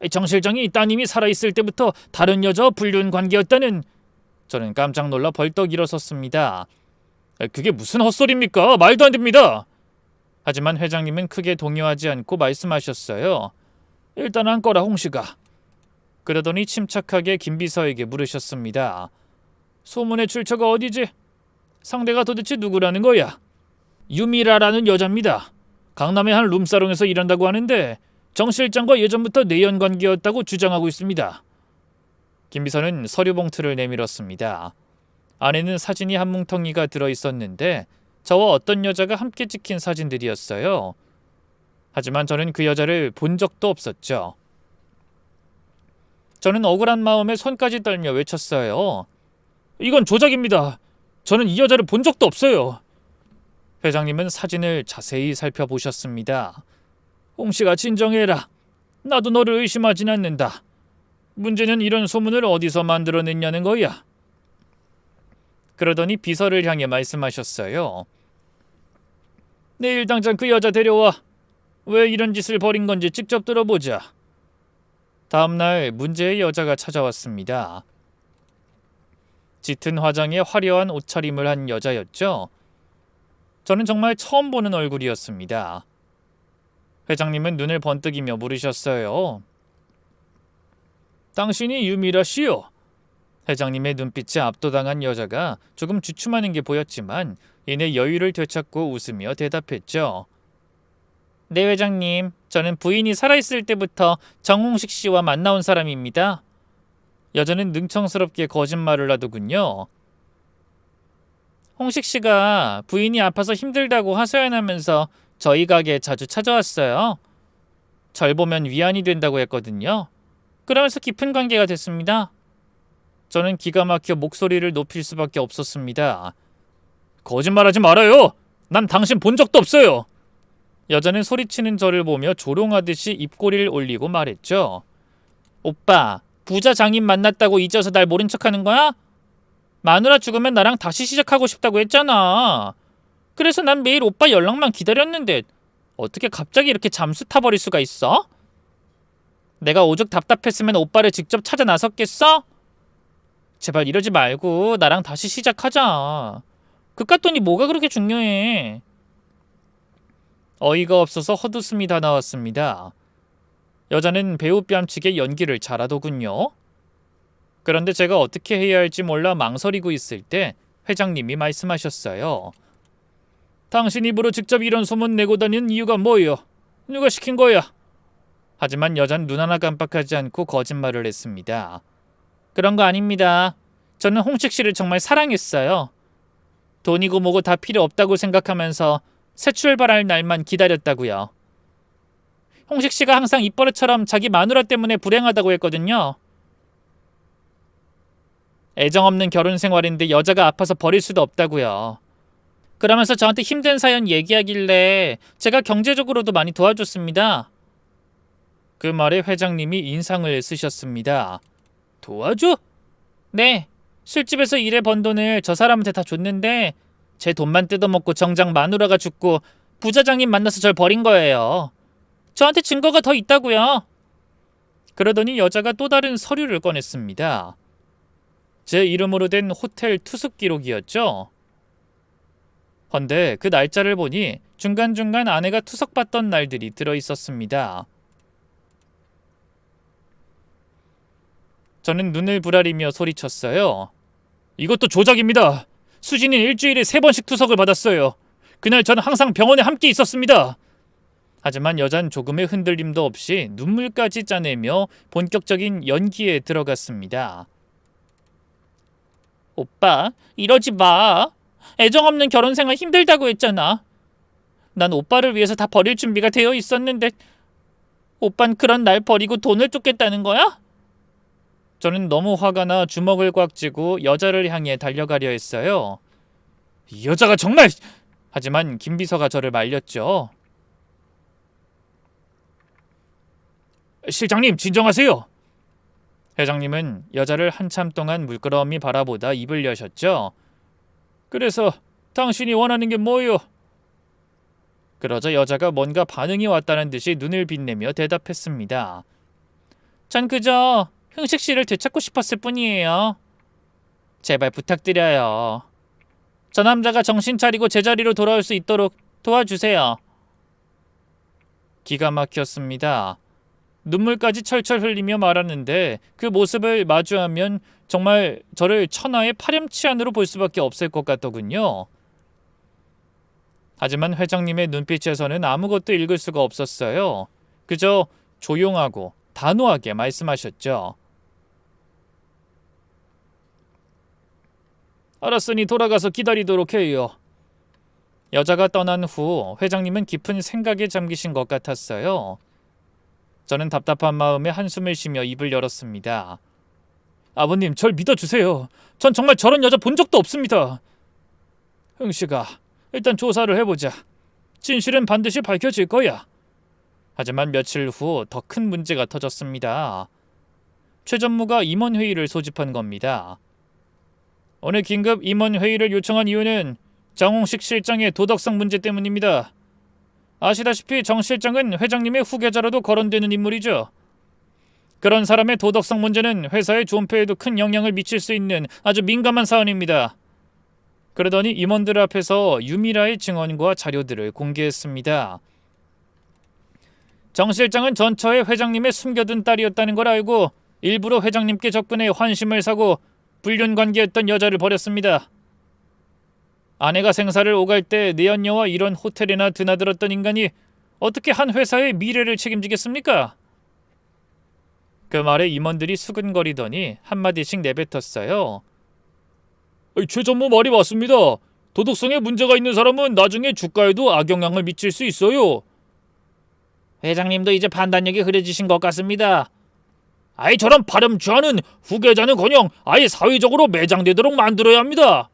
A: 정 실장이 따님이 살아있을 때부터 다른 여자와 불륜 관계였다는. 저는 깜짝 놀라 벌떡 일어섰습니다. 그게 무슨 헛소리입니까? 말도 안 됩니다. 하지만 회장님은 크게 동요하지 않고 말씀하셨어요. 일단 앉거라, 홍씨가. 그러더니 침착하게 김 비서에게 물으셨습니다. 소문의 출처가 어디지? 상대가 도대체 누구라는 거야? 유미라라는 여자입니다. 강남의 한 룸사롱에서 일한다고 하는데 정 실장과 예전부터 내연 관계였다고 주장하고 있습니다. 김 비서는 서류 봉투를 내밀었습니다. 안에는 사진이 한 뭉텅이가 들어있었는데 저와 어떤 여자가 함께 찍힌 사진들이었어요. 하지만 저는 그 여자를 본 적도 없었죠. 저는 억울한 마음에 손까지 떨며 외쳤어요. 이건 조작입니다. 저는 이 여자를 본 적도 없어요. 회장님은 사진을 자세히 살펴보셨습니다. 홍씨가 진정해라. 나도 너를 의심하진 않는다. 문제는 이런 소문을 어디서 만들어냈냐는 거야. 그러더니 비서를 향해 말씀하셨어요. 내일 당장 그 여자 데려와. 왜 이런 짓을 벌인 건지 직접 들어보자. 다음날 문제의 여자가 찾아왔습니다. 짙은 화장에 화려한 옷차림을 한 여자였죠. 저는 정말 처음 보는 얼굴이었습니다. 회장님은 눈을 번뜩이며 물으셨어요. 당신이 유미라 씨요? 회장님의 눈빛에 압도당한 여자가 조금 주춤하는 게 보였지만 이내 여유를 되찾고 웃으며 대답했죠. 네, 회장님. 저는 부인이 살아있을 때부터 정홍식 씨와 만나온 사람입니다. 여자는 능청스럽게 거짓말을 하더군요. 홍식 씨가 부인이 아파서 힘들다고 하소연하면서 저희 가게에 자주 찾아왔어요. 절 보면 위안이 된다고 했거든요. 그러면서 깊은 관계가 됐습니다. 저는 기가 막혀 목소리를 높일 수밖에 없었습니다. 거짓말하지 말아요. 난 당신 본 적도 없어요. 여자는 소리치는 저를 보며 조롱하듯이 입꼬리를 올리고 말했죠. 오빠, 부자 장인 만났다고 잊어서 날 모른 척하는 거야? 마누라 죽으면 나랑 다시 시작하고 싶다고 했잖아. 그래서 난 매일 오빠 연락만 기다렸는데 어떻게 갑자기 이렇게 잠수 타버릴 수가 있어? 내가 오죽 답답했으면 오빠를 직접 찾아 나섰겠어? 제발 이러지 말고 나랑 다시 시작하자. 그깟 돈이 뭐가 그렇게 중요해? 어이가 없어서 헛웃음이 다 나왔습니다. 여자는 배우 뺨치게 연기를 잘하더군요. 그런데 제가 어떻게 해야 할지 몰라 망설이고 있을 때 회장님이 말씀하셨어요. 당신 입으로 직접 이런 소문 내고 다니는 이유가 뭐예요? 누가 시킨 거야? 하지만 여잔 눈 하나 깜빡하지 않고 거짓말을 했습니다. 그런 거 아닙니다. 저는 홍식 씨를 정말 사랑했어요. 돈이고 뭐고 다 필요 없다고 생각하면서 새 출발할 날만 기다렸다고요. 홍식 씨가 항상 입버릇처럼 자기 마누라 때문에 불행하다고 했거든요. 애정 없는 결혼 생활인데 여자가 아파서 버릴 수도 없다고요. 그러면서 저한테 힘든 사연 얘기하길래 제가 경제적으로도 많이 도와줬습니다. 그 말에 회장님이 인상을 쓰셨습니다. 도와줘? 네. 술집에서 일해 번 돈을 저 사람한테 다 줬는데 제 돈만 뜯어먹고 정작 마누라가 죽고 부자장님 만나서 절 버린 거예요. 저한테 증거가 더 있다고요. 그러더니 여자가 또 다른 서류를 꺼냈습니다. 제 이름으로 된 호텔 투숙 기록이었죠. 헌데 그 날짜를 보니 중간중간 아내가 투석받던 날들이 들어있었습니다. 저는 눈을 부라리며 소리쳤어요. 이것도 조작입니다. 수진이 일주일에 3번씩 투석을 받았어요. 그날 저는 항상 병원에 함께 있었습니다. 하지만 여잔 조금의 흔들림도 없이 눈물까지 짜내며 본격적인 연기에 들어갔습니다. 오빠, 이러지 마. 애정 없는 결혼 생활 힘들다고 했잖아. 난 오빠를 위해서 다 버릴 준비가 되어 있었는데 오빤 그런 날 버리고 돈을 쫓겠다는 거야? 저는 너무 화가 나 주먹을 꽉 쥐고 여자를 향해 달려가려 했어요. 이 여자가 정말... 하지만 김 비서가 저를 말렸죠. 실장님, 진정하세요. 회장님은 여자를 한참 동안 물끄러미 바라보다 입을 여셨죠. 그래서 당신이 원하는 게 뭐요? 그러자 여자가 뭔가 반응이 왔다는 듯이 눈을 빛내며 대답했습니다. 전 그저 흥식 씨를 되찾고 싶었을 뿐이에요. 제발 부탁드려요. 저 남자가 정신 차리고 제자리로 돌아올 수 있도록 도와주세요. 기가 막혔습니다. 눈물까지 철철 흘리며 말하는데 그 모습을 마주하면 정말 저를 천하의 파렴치한으로 볼 수밖에 없을 것 같더군요. 하지만 회장님의 눈빛에서는 아무것도 읽을 수가 없었어요. 그저 조용하고 단호하게 말씀하셨죠. 알았으니 돌아가서 기다리도록 해요. 여자가 떠난 후 회장님은 깊은 생각에 잠기신 것 같았어요. 저는 답답한 마음에 한숨을 쉬며 입을 열었습니다. 아버님, 절 믿어주세요. 전 정말 저런 여자 본 적도 없습니다. 흥씨가 일단 조사를 해보자. 진실은 반드시 밝혀질 거야. 하지만 며칠 후 더 큰 문제가 터졌습니다. 최 전무가 임원회의를 소집한 겁니다. 오늘 긴급 임원회의를 요청한 이유는 정홍식 실장의 도덕성 문제 때문입니다. 아시다시피 정 실장은 회장님의 후계자로도 거론되는 인물이죠. 그런 사람의 도덕성 문제는 회사의 존폐에도 큰 영향을 미칠 수 있는 아주 민감한 사안입니다. 그러더니 임원들 앞에서 유미라의 증언과 자료들을 공개했습니다. 정 실장은 전처에 회장님의 숨겨둔 딸이었다는 걸 알고 일부러 회장님께 접근해 환심을 사고 불륜 관계였던 여자를 버렸습니다. 아내가 생사를 오갈 때 내연녀와 이런 호텔에나 드나들었던 인간이 어떻게 한 회사의 미래를 책임지겠습니까? 그 말에 임원들이 수근거리더니 한마디씩 내뱉었어요. 최 전무 말이 맞습니다. 도덕성에 문제가 있는 사람은 나중에 주가에도 악영향을 미칠 수 있어요. 회장님도 이제 판단력이 흐려지신 것 같습니다. 저런 파렴치하는 후계자는커녕 아예 사회적으로 매장되도록 만들어야 합니다.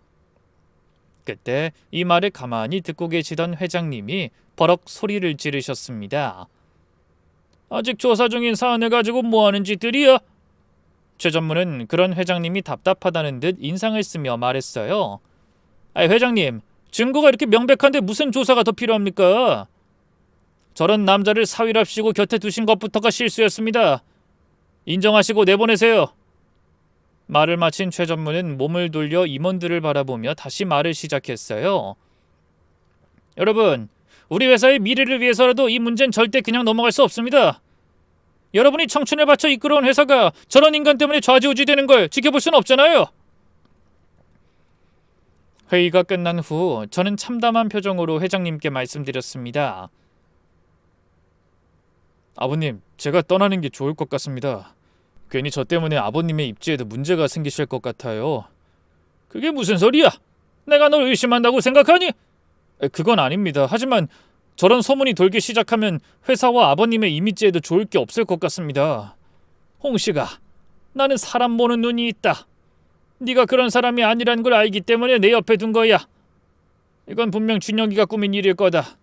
A: 그때 이 말을 가만히 듣고 계시던 회장님이 버럭 소리를 지르셨습니다. 아직 조사 중인 사안을 가지고 뭐하는 짓들이야? 최 전무는 그런 회장님이 답답하다는 듯 인상을 쓰며 말했어요. 회장님, 증거가 이렇게 명백한데 무슨 조사가 더 필요합니까? 저런 남자를 사위랍시고 곁에 두신 것부터가 실수였습니다. 인정하시고 내보내세요. 말을 마친 최 전무는 몸을 돌려 임원들을 바라보며 다시 말을 시작했어요. 여러분, 우리 회사의 미래를 위해서라도 이 문제는 절대 그냥 넘어갈 수 없습니다. 여러분이 청춘을 바쳐 이끌어온 회사가 저런 인간 때문에 좌지우지되는 걸 지켜볼 수는 없잖아요. 회의가 끝난 후 저는 참담한 표정으로 회장님께 말씀드렸습니다. 아버님, 제가 떠나는 게 좋을 것 같습니다. 괜히 저 때문에 아버님의 입지에도 문제가 생기실 것 같아요. 그게 무슨 소리야? 내가 널 의심한다고 생각하니? 그건 아닙니다. 하지만 저런 소문이 돌기 시작하면 회사와 아버님의 이미지에도 좋을 게 없을 것 같습니다. 홍씨가, 나는 사람 보는 눈이 있다. 네가 그런 사람이 아니란 걸 알기 때문에 내 옆에 둔 거야. 이건 분명 준혁이가 꾸민 일일 거다.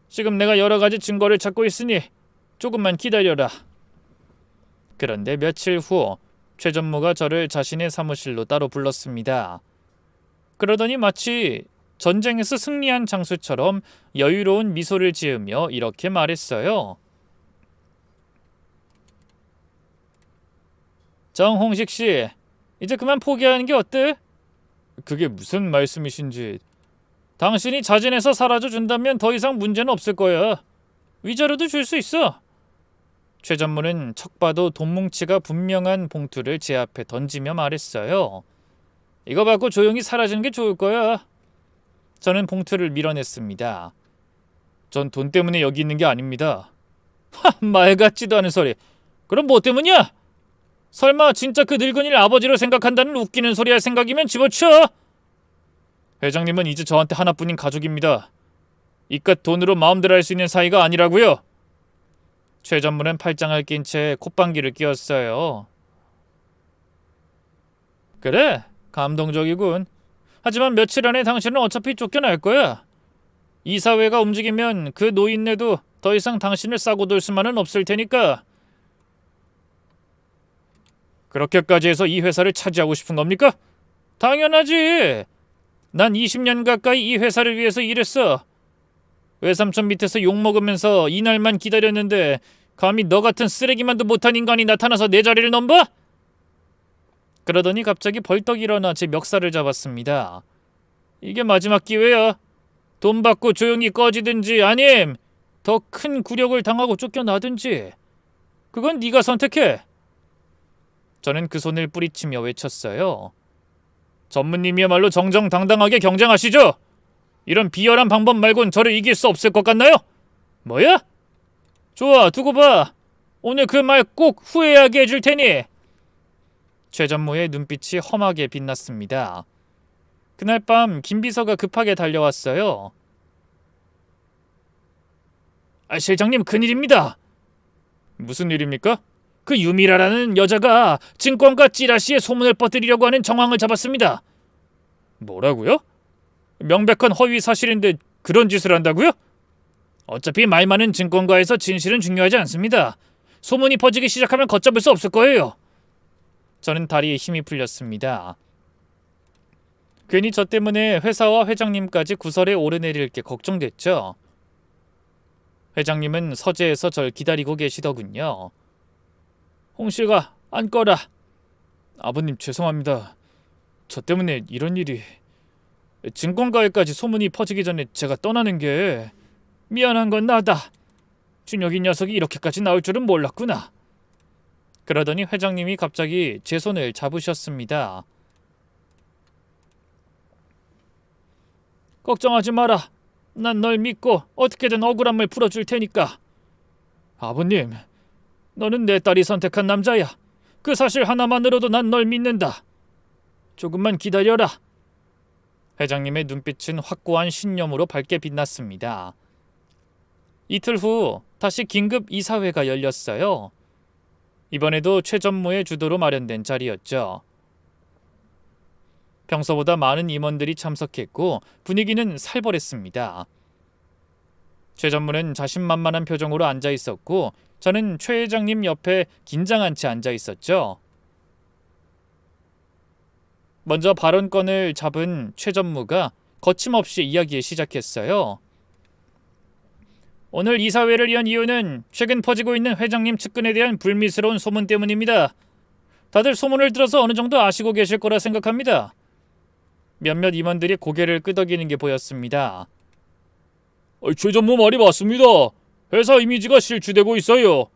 A: 지금 내가 여러 가지 증거를 찾고 있으니 조금만 기다려라. 그런데 며칠 후 최 전무가 저를 자신의 사무실로 따로 불렀습니다. 그러더니 마치 전쟁에서 승리한 장수처럼 여유로운 미소를 지으며 이렇게 말했어요. 정홍식 씨, 이제 그만 포기하는 게 어때? 그게 무슨 말씀이신지. 당신이 자진해서 사라져 준다면 더 이상 문제는 없을 거야. 위자료도 줄 수 있어. 최 전무는 척 봐도 돈 뭉치가 분명한 봉투를 제 앞에 던지며 말했어요. 이거 받고 조용히 사라지는 게 좋을 거야. 저는 봉투를 밀어냈습니다. 전 돈 때문에 여기 있는 게 아닙니다. 말 같지도 않은 소리. 그럼 뭐 때문이야? 설마 진짜 그 늙은이를 아버지로 생각한다는 웃기는 소리 할 생각이면 집어쳐. 회장님은 이제 저한테 하나뿐인 가족입니다. 이깟 돈으로 마음대로 할 수 있는 사이가 아니라고요. 최 전무는 팔짱을 낀 채 콧방귀를 뀌었어요. 그래, 감동적이군. 하지만 며칠 안에 당신은 어차피 쫓겨날 거야. 이 사회가 움직이면 그 노인네도 더 이상 당신을 싸고 돌 수만은 없을 테니까. 그렇게까지 해서 이 회사를 차지하고 싶은 겁니까? 당연하지. 난 20년 가까이 이 회사를 위해서 일했어. 외삼촌 밑에서 욕먹으면서 이날만 기다렸는데 감히 너 같은 쓰레기만도 못한 인간이 나타나서 내 자리를 넘봐? 그러더니 갑자기 벌떡 일어나 제 멱살을 잡았습니다. 이게 마지막 기회야. 돈 받고 조용히 꺼지든지 아님 더 큰 굴욕을 당하고 쫓겨나든지. 그건 네가 선택해. 저는 그 손을 뿌리치며 외쳤어요. 전무님이야말로 정정당당하게 경쟁하시죠. 이런 비열한 방법 말곤 저를 이길 수 없을 것 같나요? 뭐야? 좋아, 두고 봐. 오늘 그 말 꼭 후회하게 해줄 테니. 최 전무의 눈빛이 험하게 빛났습니다. 그날 밤 김 비서가 급하게 달려왔어요. 실장님, 큰일입니다. 무슨 일입니까? 그 유미라라는 여자가 증권가 찌라시에 소문을 퍼뜨리려고 하는 정황을 잡았습니다. 뭐라고요? 명백한 허위 사실인데 그런 짓을 한다고요? 어차피 말 많은 증권가에서 진실은 중요하지 않습니다. 소문이 퍼지기 시작하면 걷잡을 수 없을 거예요. 저는 다리에 힘이 풀렸습니다. 괜히 저 때문에 회사와 회장님까지 구설에 오르내릴 게 걱정됐죠. 회장님은 서재에서 절 기다리고 계시더군요. 홍씨가 앉거라. 아버님, 죄송합니다. 저 때문에 이런 일이. 증권가에까지 소문이 퍼지기 전에 제가 떠나는 게. 미안한 건 나다. 준혁이 녀석이 이렇게까지 나올 줄은 몰랐구나. 그러더니 회장님이 갑자기 제 손을 잡으셨습니다. 걱정하지 마라. 난 널 믿고 어떻게든 억울함을 풀어줄 테니까. 아버님, 너는 내 딸이 선택한 남자야. 그 사실 하나만으로도 난 널 믿는다. 조금만 기다려라. 회장님의 눈빛은 확고한 신념으로 밝게 빛났습니다. 이틀 후 다시 긴급 이사회가 열렸어요. 이번에도 최 전무의 주도로 마련된 자리였죠. 평소보다 많은 임원들이 참석했고 분위기는 살벌했습니다. 최 전무는 자신만만한 표정으로 앉아 있었고 저는 최 회장님 옆에 긴장한 채 앉아 있었죠. 먼저 발언권을 잡은 최 전무가 거침없이 이야기 시작했어요. 오늘 이사회를 연 이유는 최근 퍼지고 있는 회장님 측근에 대한 불미스러운 소문 때문입니다. 다들 소문을 들어서 어느 정도 아시고 계실 거라 생각합니다. 몇몇 임원들이 고개를 끄덕이는 게 보였습니다. 최 전무 말이 맞습니다. 회사 이미지가 실추되고 있어요.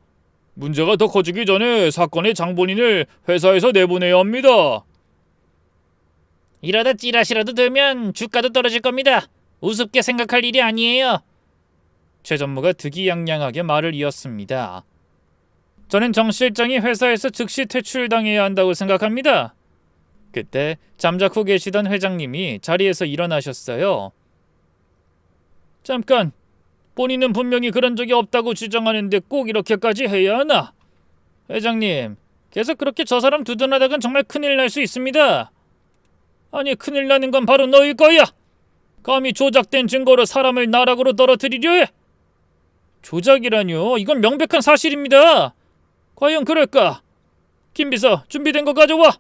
A: 문제가 더 커지기 전에 사건의 장본인을 회사에서 내보내야 합니다. 이러다 찌라시라도 들면 주가도 떨어질 겁니다. 우습게 생각할 일이 아니에요. 최 전무가 득이양양하게 말을 이었습니다. 저는 정 실장이 회사에서 즉시 퇴출당해야 한다고 생각합니다. 그때 잠자코 계시던 회장님이 자리에서 일어나셨어요. 잠깐, 본인은 분명히 그런 적이 없다고 주장하는데 꼭 이렇게까지 해야 하나? 회장님, 계속 그렇게 저 사람 두둔하다간 정말 큰일 날 수 있습니다. 아니, 큰일 나는 건 바로 너일 거야. 감히 조작된 증거로 사람을 나락으로 떨어뜨리려 해. 조작이라뇨? 이건 명백한 사실입니다. 과연 그럴까? 김비서, 준비된 거 가져와.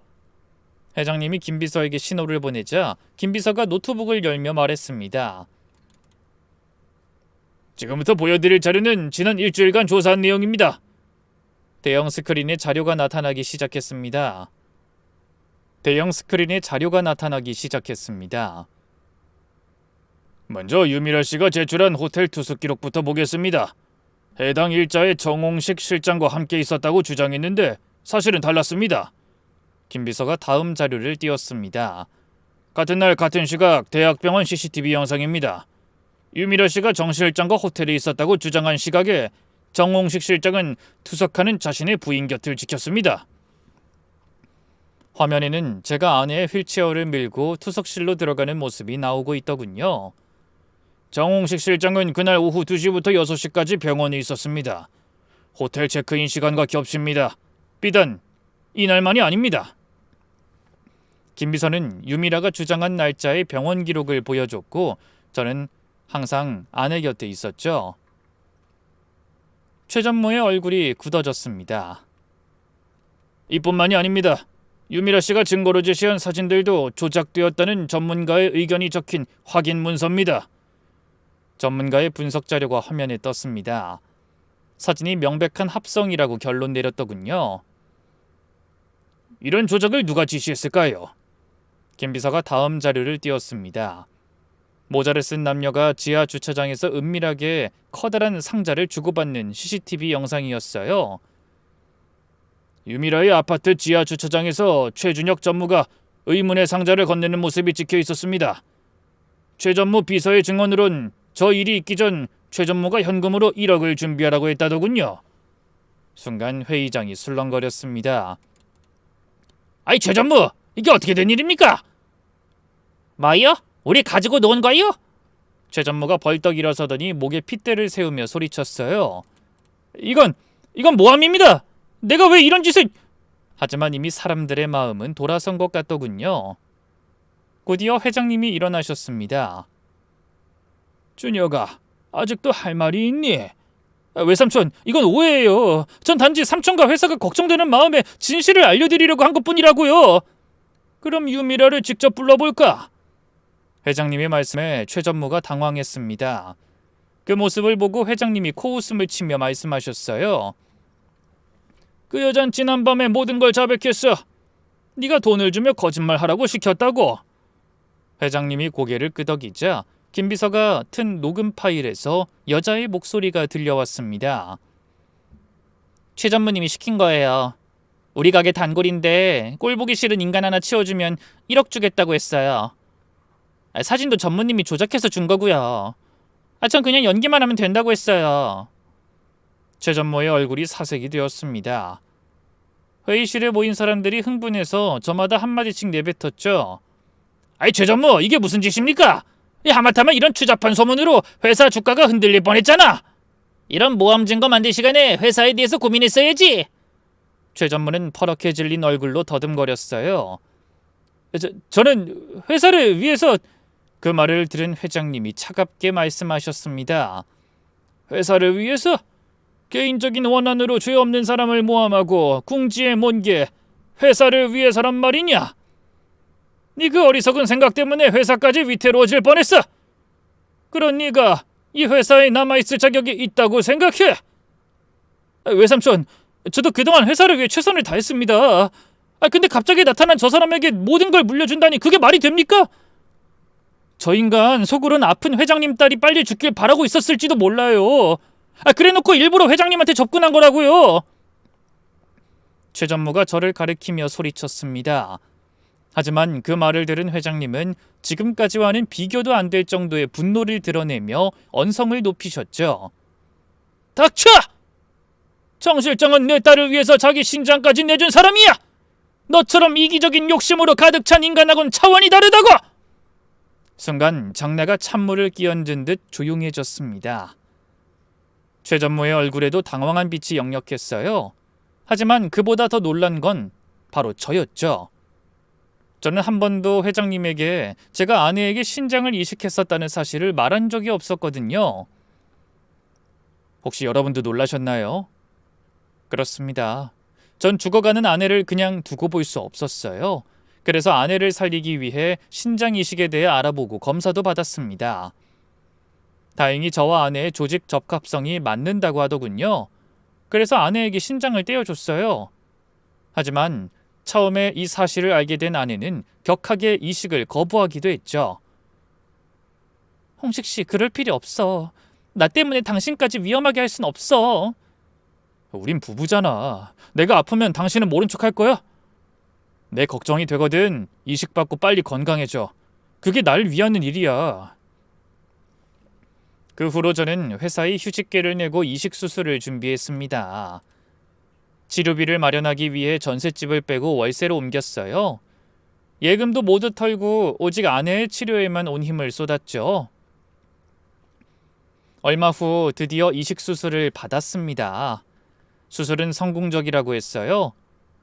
A: 회장님이 김비서에게 신호를 보내자 김비서가 노트북을 열며 말했습니다. 지금부터 보여드릴 자료는 지난 일주일간 조사한 내용입니다. 대형 스크린에 자료가 나타나기 시작했습니다. 먼저 유미라 씨가 제출한 호텔 투숙 기록부터 보겠습니다. 해당 일자에 정홍식 실장과 함께 있었다고 주장했는데 사실은 달랐습니다. 김비서가 다음 자료를 띄웠습니다. 같은 날 같은 시각 대학병원 CCTV 영상입니다. 유미라 씨가 정 실장과 호텔에 있었다고 주장한 시각에 정홍식 실장은 투석하는 자신의 부인 곁을 지켰습니다. 화면에는 제가 아내의 휠체어를 밀고 투석실로 들어가는 모습이 나오고 있더군요. 정홍식 실장은 그날 오후 2시부터 6시까지 병원에 있었습니다. 호텔 체크인 시간과 겹칩니다. 비단 이날만이 아닙니다. 김비서는 유미라가 주장한 날짜의 병원 기록을 보여줬고 저는 항상 아내 곁에 있었죠. 최 전무의 얼굴이 굳어졌습니다. 이뿐만이 아닙니다. 유미라 씨가 증거로 제시한 사진들도 조작되었다는 전문가의 의견이 적힌 확인 문서입니다. 전문가의 분석 자료가 화면에 떴습니다. 사진이 명백한 합성이라고 결론 내렸더군요. 이런 조작을 누가 지시했을까요? 김 비서가 다음 자료를 띄웠습니다. 모자를 쓴 남녀가 지하 주차장에서 은밀하게 커다란 상자를 주고받는 CCTV 영상이었어요. 유미라의 아파트 지하 주차장에서 최준혁 전무가 의문의 상자를 건네는 모습이 찍혀 있었습니다. 최 전무 비서의 증언으론 저 일이 있기 전 최 전무가 현금으로 1억을 준비하라고 했다더군요. 순간 회의장이 술렁거렸습니다. 아이 최 전무, 이게 어떻게 된 일입니까? 뭐요? 우리 가지고 논 거요? 최 전무가 벌떡 일어서더니 목에 핏대를 세우며 소리쳤어요. 이건 모함입니다. 내가 왜 이런 짓을... 하지만 이미 사람들의 마음은 돌아선 것 같더군요. 곧이어 회장님이 일어나셨습니다. 준혁아, 아직도 할 말이 있니? 외삼촌, 이건 오해예요. 전 단지 삼촌과 회사가 걱정되는 마음에 진실을 알려드리려고 한 것뿐이라고요. 그럼 유미라를 직접 불러볼까? 회장님의 말씀에 최 전무가 당황했습니다. 그 모습을 보고 회장님이 코웃음을 치며 말씀하셨어요. 그 여잔 지난밤에 모든 걸 자백했어. 네가 돈을 주며 거짓말하라고 시켰다고. 회장님이 고개를 끄덕이자 김 비서가 튼 녹음 파일에서 여자의 목소리가 들려왔습니다. 최 전무님이 시킨 거예요. 우리 가게 단골인데 꼴보기 싫은 인간 하나 치워주면 1억 주겠다고 했어요. 사진도 전무님이 조작해서 준 거고요. 전 그냥 연기만 하면 된다고 했어요. 최 전무의 얼굴이 사색이 되었습니다. 회의실에 모인 사람들이 흥분해서 저마다 한마디씩 내뱉었죠. 최 전무, 이게 무슨 짓입니까? 하마터면 이런 추잡한 소문으로 회사 주가가 흔들릴 뻔했잖아. 이런 모함 증거 만들 시간에 회사에 대해서 고민했어야지. 최 전무는 퍼렇게 질린 얼굴로 더듬거렸어요. 저는 회사를 위해서... 그 말을 들은 회장님이 차갑게 말씀하셨습니다. 회사를 위해서? 개인적인 원한으로 죄 없는 사람을 모함하고 궁지에 먼 게 회사를 위해서란 말이냐? 네 그 어리석은 생각 때문에 회사까지 위태로워질 뻔했어. 그런 네가 이 회사에 남아있을 자격이 있다고 생각해? 외삼촌, 저도 그동안 회사를 위해 최선을 다했습니다. 근데 갑자기 나타난 저 사람에게 모든 걸 물려준다니 그게 말이 됩니까? 저 인간 속으로는 아픈 회장님 딸이 빨리 죽길 바라고 있었을지도 몰라요. 그래놓고 일부러 회장님한테 접근한 거라고요. 최 전무가 저를 가리키며 소리쳤습니다. 하지만 그 말을 들은 회장님은 지금까지와는 비교도 안 될 정도의 분노를 드러내며 언성을 높이셨죠. 닥쳐! 정 실장은 내 딸을 위해서 자기 신장까지 내준 사람이야! 너처럼 이기적인 욕심으로 가득 찬 인간하고는 차원이 다르다고! 순간 장내가 찬물을 끼얹은 듯 조용해졌습니다. 최 전무의 얼굴에도 당황한 빛이 역력했어요. 하지만 그보다 더 놀란 건 바로 저였죠. 저는 한 번도 회장님에게 제가 아내에게 신장을 이식했었다는 사실을 말한 적이 없었거든요. 혹시 여러분도 놀라셨나요? 그렇습니다. 전 죽어가는 아내를 그냥 두고 볼 수 없었어요. 그래서 아내를 살리기 위해 신장 이식에 대해 알아보고 검사도 받았습니다. 다행히 저와 아내의 조직 적합성이 맞는다고 하더군요. 그래서 아내에게 신장을 떼어줬어요. 하지만 처음에 이 사실을 알게 된 아내는 격하게 이식을 거부하기도 했죠. 홍식 씨, 그럴 필요 없어. 나 때문에 당신까지 위험하게 할 순 없어. 우린 부부잖아. 내가 아프면 당신은 모른 척 할 거야? 내 걱정이 되거든. 이식받고 빨리 건강해져. 그게 날 위하는 일이야. 그 후로 저는 회사에 휴직계를 내고 이식 수술을 준비했습니다. 치료비를 마련하기 위해 전셋집을 빼고 월세로 옮겼어요. 예금도 모두 털고 오직 아내의 치료에만 온 힘을 쏟았죠. 얼마 후 드디어 이식 수술을 받았습니다. 수술은 성공적이라고 했어요.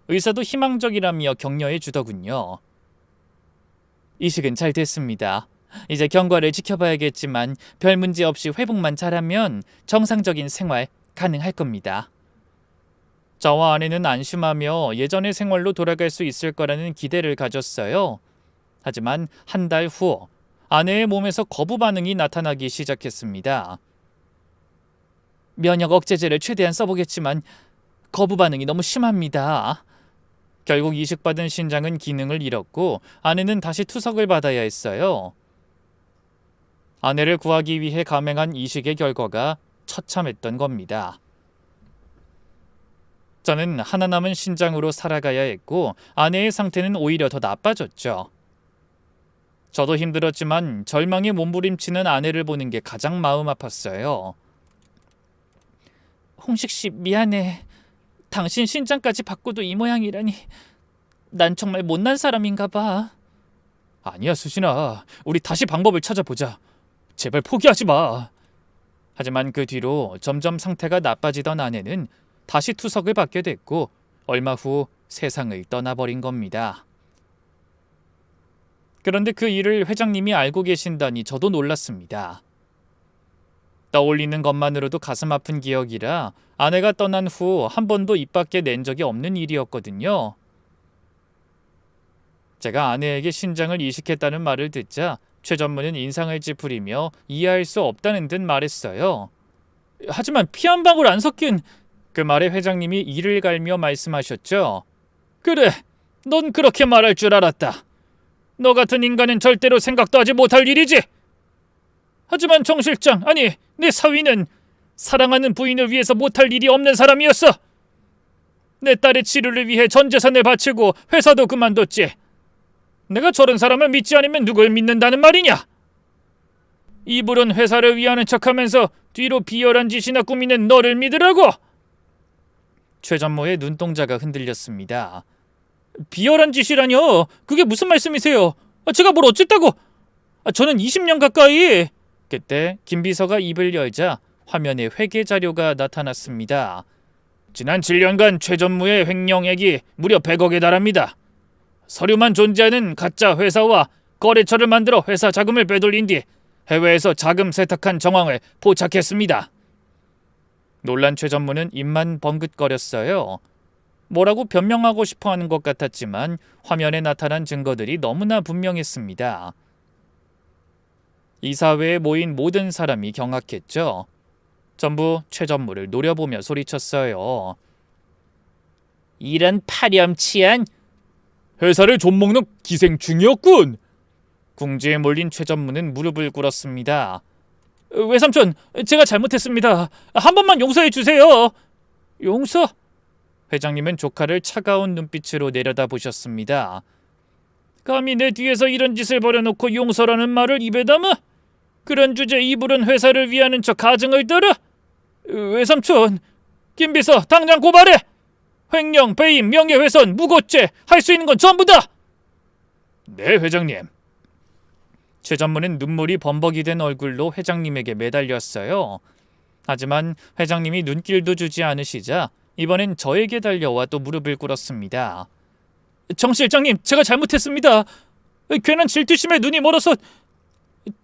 A: 의사도 희망적이라며 격려해 주더군요. 이식은 잘 됐습니다. 이제 경과를 지켜봐야겠지만 별 문제 없이 회복만 잘하면 정상적인 생활 가능할 겁니다. 저와 아내는 안심하며 예전의 생활로 돌아갈 수 있을 거라는 기대를 가졌어요. 하지만 한 달 후 아내의 몸에서 거부 반응이 나타나기 시작했습니다. 면역 억제제를 최대한 써보겠지만 거부 반응이 너무 심합니다. 결국 이식받은 신장은 기능을 잃었고 아내는 다시 투석을 받아야 했어요. 아내를 구하기 위해 감행한 이식의 결과가 처참했던 겁니다. 저는 하나 남은 신장으로 살아가야 했고 아내의 상태는 오히려 더 나빠졌죠. 저도 힘들었지만 절망에 몸부림치는 아내를 보는 게 가장 마음 아팠어요. 홍식 씨, 미안해. 당신 신장까지 바꿔도 이 모양이라니. 난 정말 못난 사람인가 봐. 아니야, 수진아. 우리 다시 방법을 찾아보자. 제발 포기하지 마. 하지만 그 뒤로 점점 상태가 나빠지던 아내는 다시 투석을 받게 됐고 얼마 후 세상을 떠나버린 겁니다. 그런데 그 일을 회장님이 알고 계신다니 저도 놀랐습니다. 떠올리는 것만으로도 가슴 아픈 기억이라 아내가 떠난 후 한 번도 입 밖에 낸 적이 없는 일이었거든요. 제가 아내에게 신장을 이식했다는 말을 듣자 최 전무는 인상을 찌푸리며 이해할 수 없다는 듯 말했어요. 하지만 피 한 방울 안 섞인... 그 말에 회장님이 이를 갈며 말씀하셨죠. 그래, 넌 그렇게 말할 줄 알았다. 너 같은 인간은 절대로 생각도 하지 못할 일이지. 하지만 정 실장, 아니 내 사위는 사랑하는 부인을 위해서 못할 일이 없는 사람이었어. 내 딸의 치료를 위해 전 재산을 바치고 회사도 그만뒀지. 내가 저런 사람을 믿지 않으면 누굴 믿는다는 말이냐? 이불은 회사를 위하는 척하면서 뒤로 비열한 짓이나 꾸미는 너를 믿으라고! 최 전무의 눈동자가 흔들렸습니다. 비열한 짓이라뇨? 그게 무슨 말씀이세요? 제가 뭘 어쨌다고? 저는 20년 가까이... 그때 김 비서가 입을 열자 화면에 회계 자료가 나타났습니다. 지난 7년간 최 전무의 횡령액이 무려 100억에 달합니다. 서류만 존재하는 가짜 회사와 거래처를 만들어 회사 자금을 빼돌린 뒤 해외에서 자금 세탁한 정황을 포착했습니다. 놀란 최 전무는 입만 벙긋거렸어요. 뭐라고 변명하고 싶어하는 것 같았지만 화면에 나타난 증거들이 너무나 분명했습니다. 이사회에 모인 모든 사람이 경악했죠. 전부 최 전무를 노려보며 소리쳤어요. 이런 파렴치한... 회사를 좀먹는 기생충이었군. 궁지에 몰린 최 전무는 무릎을 꿇었습니다. 외삼촌, 제가 잘못했습니다. 한 번만 용서해 주세요. 용서? 회장님은 조카를 차가운 눈빛으로 내려다보셨습니다. 감히 내 뒤에서 이런 짓을 벌여놓고 용서라는 말을 입에 담아? 그런 주제 이불은 회사를 위하는 척 가증을 떨어? 외삼촌, 김 비서 당장 고발해! 횡령, 배임, 명예훼손, 무고죄 할 수 있는 건 전부 다! 네, 회장님. 최 전무는 눈물이 범벅이 된 얼굴로 회장님에게 매달렸어요. 하지만 회장님이 눈길도 주지 않으시자 이번엔 저에게 달려와 또 무릎을 꿇었습니다. 정 실장님, 제가 잘못했습니다. 괜한 질투심에 눈이 멀어서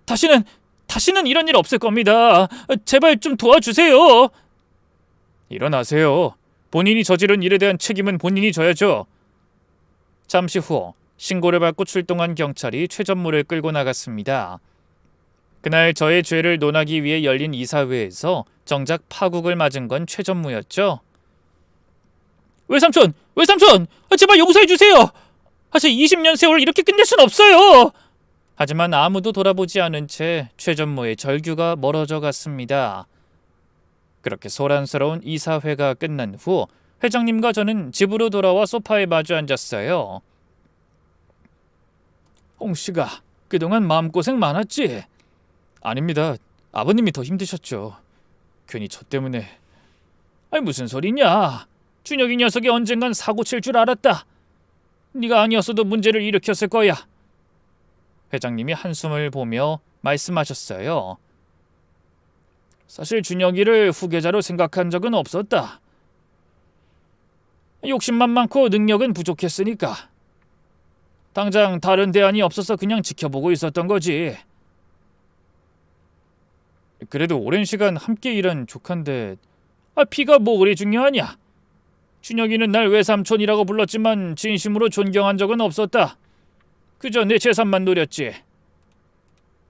A: 다시는 이런 일 없을 겁니다. 제발 좀 도와주세요. 일어나세요. 본인이 저지른 일에 대한 책임은 본인이 져야죠. 잠시 후 신고를 받고 출동한 경찰이 최 전무를 끌고 나갔습니다. 그날 저의 죄를 논하기 위해 열린 이사회에서 정작 파국을 맞은 건 최 전무였죠. 외삼촌! 제발 용서해 주세요! 사실 20년 세월 이렇게 끝낼 순 없어요! 하지만 아무도 돌아보지 않은 채 최 전무의 절규가 멀어져 갔습니다. 그렇게 소란스러운 이사회가 끝난 후 회장님과 저는 집으로 돌아와 소파에 마주 앉았어요. 홍씨가 그동안 마음고생 많았지? 아닙니다. 아버님이 더 힘드셨죠. 괜히 저 때문에... 아니 무슨 소리냐? 준혁이 녀석이 언젠간 사고 칠 줄 알았다. 네가 아니었어도 문제를 일으켰을 거야. 회장님이 한숨을 보며 말씀하셨어요. 사실 준혁이를 후계자로 생각한 적은 없었다. 욕심만 많고 능력은 부족했으니까. 당장 다른 대안이 없어서 그냥 지켜보고 있었던 거지. 그래도 오랜 시간 함께 일한 조카인데 피가 뭐 그리 중요하냐? 준혁이는 날 외삼촌이라고 불렀지만 진심으로 존경한 적은 없었다. 그저 내 재산만 노렸지.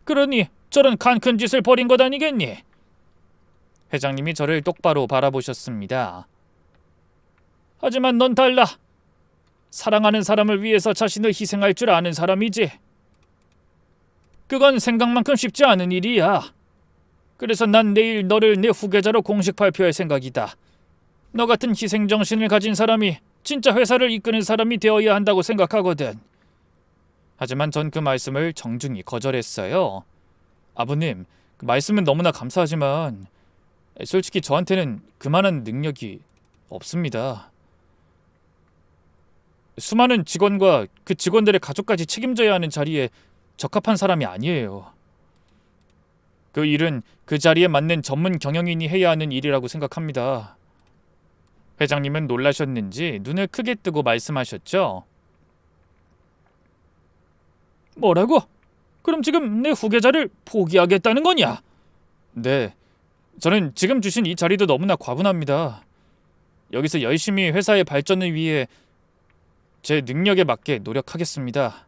A: 그러니 저런 간 큰 짓을 벌인 것 아니겠니? 회장님이 저를 똑바로 바라보셨습니다. 하지만 넌 달라. 사랑하는 사람을 위해서 자신을 희생할 줄 아는 사람이지. 그건 생각만큼 쉽지 않은 일이야. 그래서 난 내일 너를 내 후계자로 공식 발표할 생각이다. 너 같은 희생정신을 가진 사람이 진짜 회사를 이끄는 사람이 되어야 한다고 생각하거든. 하지만 전 그 말씀을 정중히 거절했어요. 아버님, 그 말씀은 너무나 감사하지만 솔직히 저한테는 그만한 능력이 없습니다. 수많은 직원과 그 직원들의 가족까지 책임져야 하는 자리에 적합한 사람이 아니에요. 그 일은 그 자리에 맞는 전문 경영인이 해야 하는 일이라고 생각합니다. 회장님은 놀라셨는지 눈을 크게 뜨고 말씀하셨죠. 뭐라고? 그럼 지금 내 후계자를 포기하겠다는 거냐? 네, 저는 지금 주신 이 자리도 너무나 과분합니다. 여기서 열심히 회사의 발전을 위해 제 능력에 맞게 노력하겠습니다.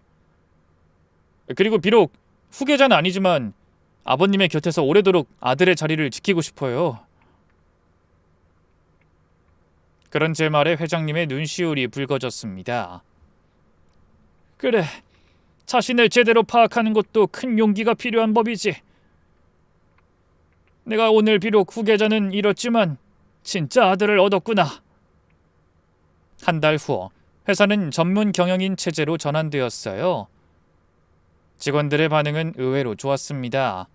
A: 그리고 비록 후계자는 아니지만 아버님의 곁에서 오래도록 아들의 자리를 지키고 싶어요. 그런 제 말에 회장님의 눈시울이 붉어졌습니다. 그래, 자신을 제대로 파악하는 것도 큰 용기가 필요한 법이지. 내가 오늘 비록 후계자는 잃었지만 진짜 아들을 얻었구나. 한 달 후 회사는 전문 경영인 체제로 전환되었어요. 직원들의 반응은 의외로 좋았습니다.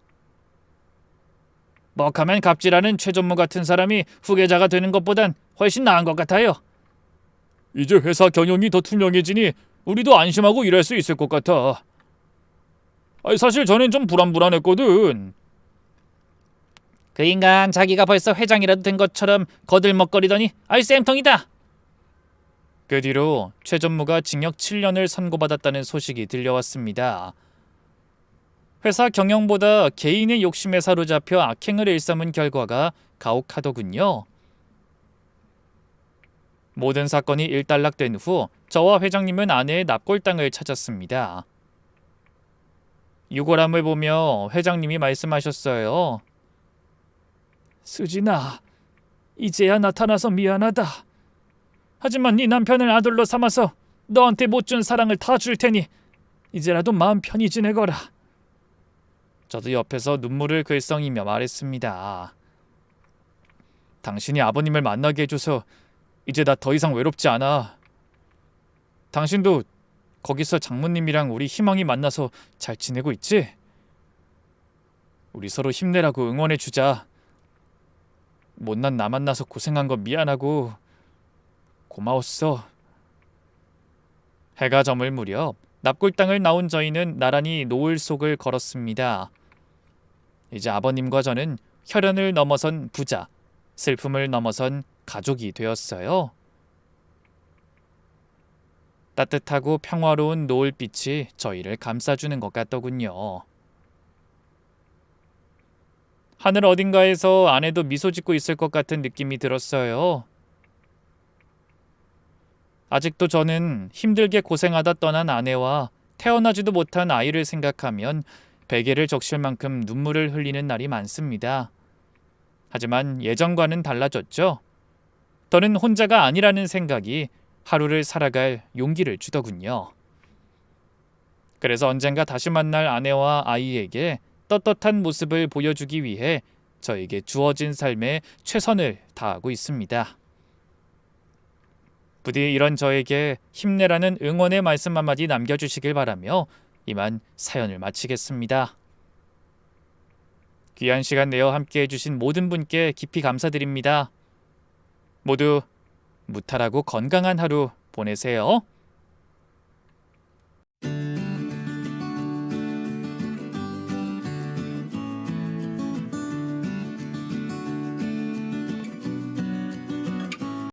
A: 뻑하면 갑질하는 최전무 같은 사람이 후계자가 되는 것보단 훨씬 나은 것 같아요. 이제 회사 경영이 더 투명해지니 우리도 안심하고 일할 수 있을 것 같아. 사실 저는 좀 불안했거든. 그 인간 자기가 벌써 회장이라도 된 것처럼 거들먹거리더니 쌤통이다. 그 뒤로 최 전무가 징역 7년을 선고받았다는 소식이 들려왔습니다. 회사 경영보다 개인의 욕심에 사로잡혀 악행을 일삼은 결과가 가혹하더군요. 모든 사건이 일단락된 후 저와 회장님은 아내의 납골당을 찾았습니다. 유골함을 보며 회장님이 말씀하셨어요. 수진아, 이제야 나타나서 미안하다. 하지만 네 남편을 아들로 삼아서 너한테 못 준 사랑을 다 줄 테니 이제라도 마음 편히 지내거라. 저도 옆에서 눈물을 글썽이며 말했습니다. 당신이 아버님을 만나게 해줘서 이제 나 더 이상 외롭지 않아. 당신도 거기서 장모님이랑 우리 희망이 만나서 잘 지내고 있지? 우리 서로 힘내라고 응원해주자. 못난 나 만나서 고생한 거 미안하고 고마웠어. 해가 저물 무렵 납골당을 나온 저희는 나란히 노을 속을 걸었습니다. 이제 아버님과 저는 혈연을 넘어선 부자, 슬픔을 넘어선 가족이 되었어요. 따뜻하고 평화로운 노을빛이 저희를 감싸주는 것 같더군요. 하늘 어딘가에서 아내도 미소 짓고 있을 것 같은 느낌이 들었어요. 아직도 저는 힘들게 고생하다 떠난 아내와 태어나지도 못한 아이를 생각하면 베개를 적실 만큼 눈물을 흘리는 날이 많습니다. 하지만 예전과는 달라졌죠. 저는 혼자가 아니라는 생각이 하루를 살아갈 용기를 주더군요. 그래서 언젠가 다시 만날 아내와 아이에게 떳떳한 모습을 보여주기 위해 저에게 주어진 삶에 최선을 다하고 있습니다. 부디 이런 저에게 힘내라는 응원의 말씀 한마디 남겨주시길 바라며 이만 사연을 마치겠습니다. 귀한 시간 내어 함께해 주신 모든 분께 깊이 감사드립니다. 모두 무탈하고 건강한 하루 보내세요.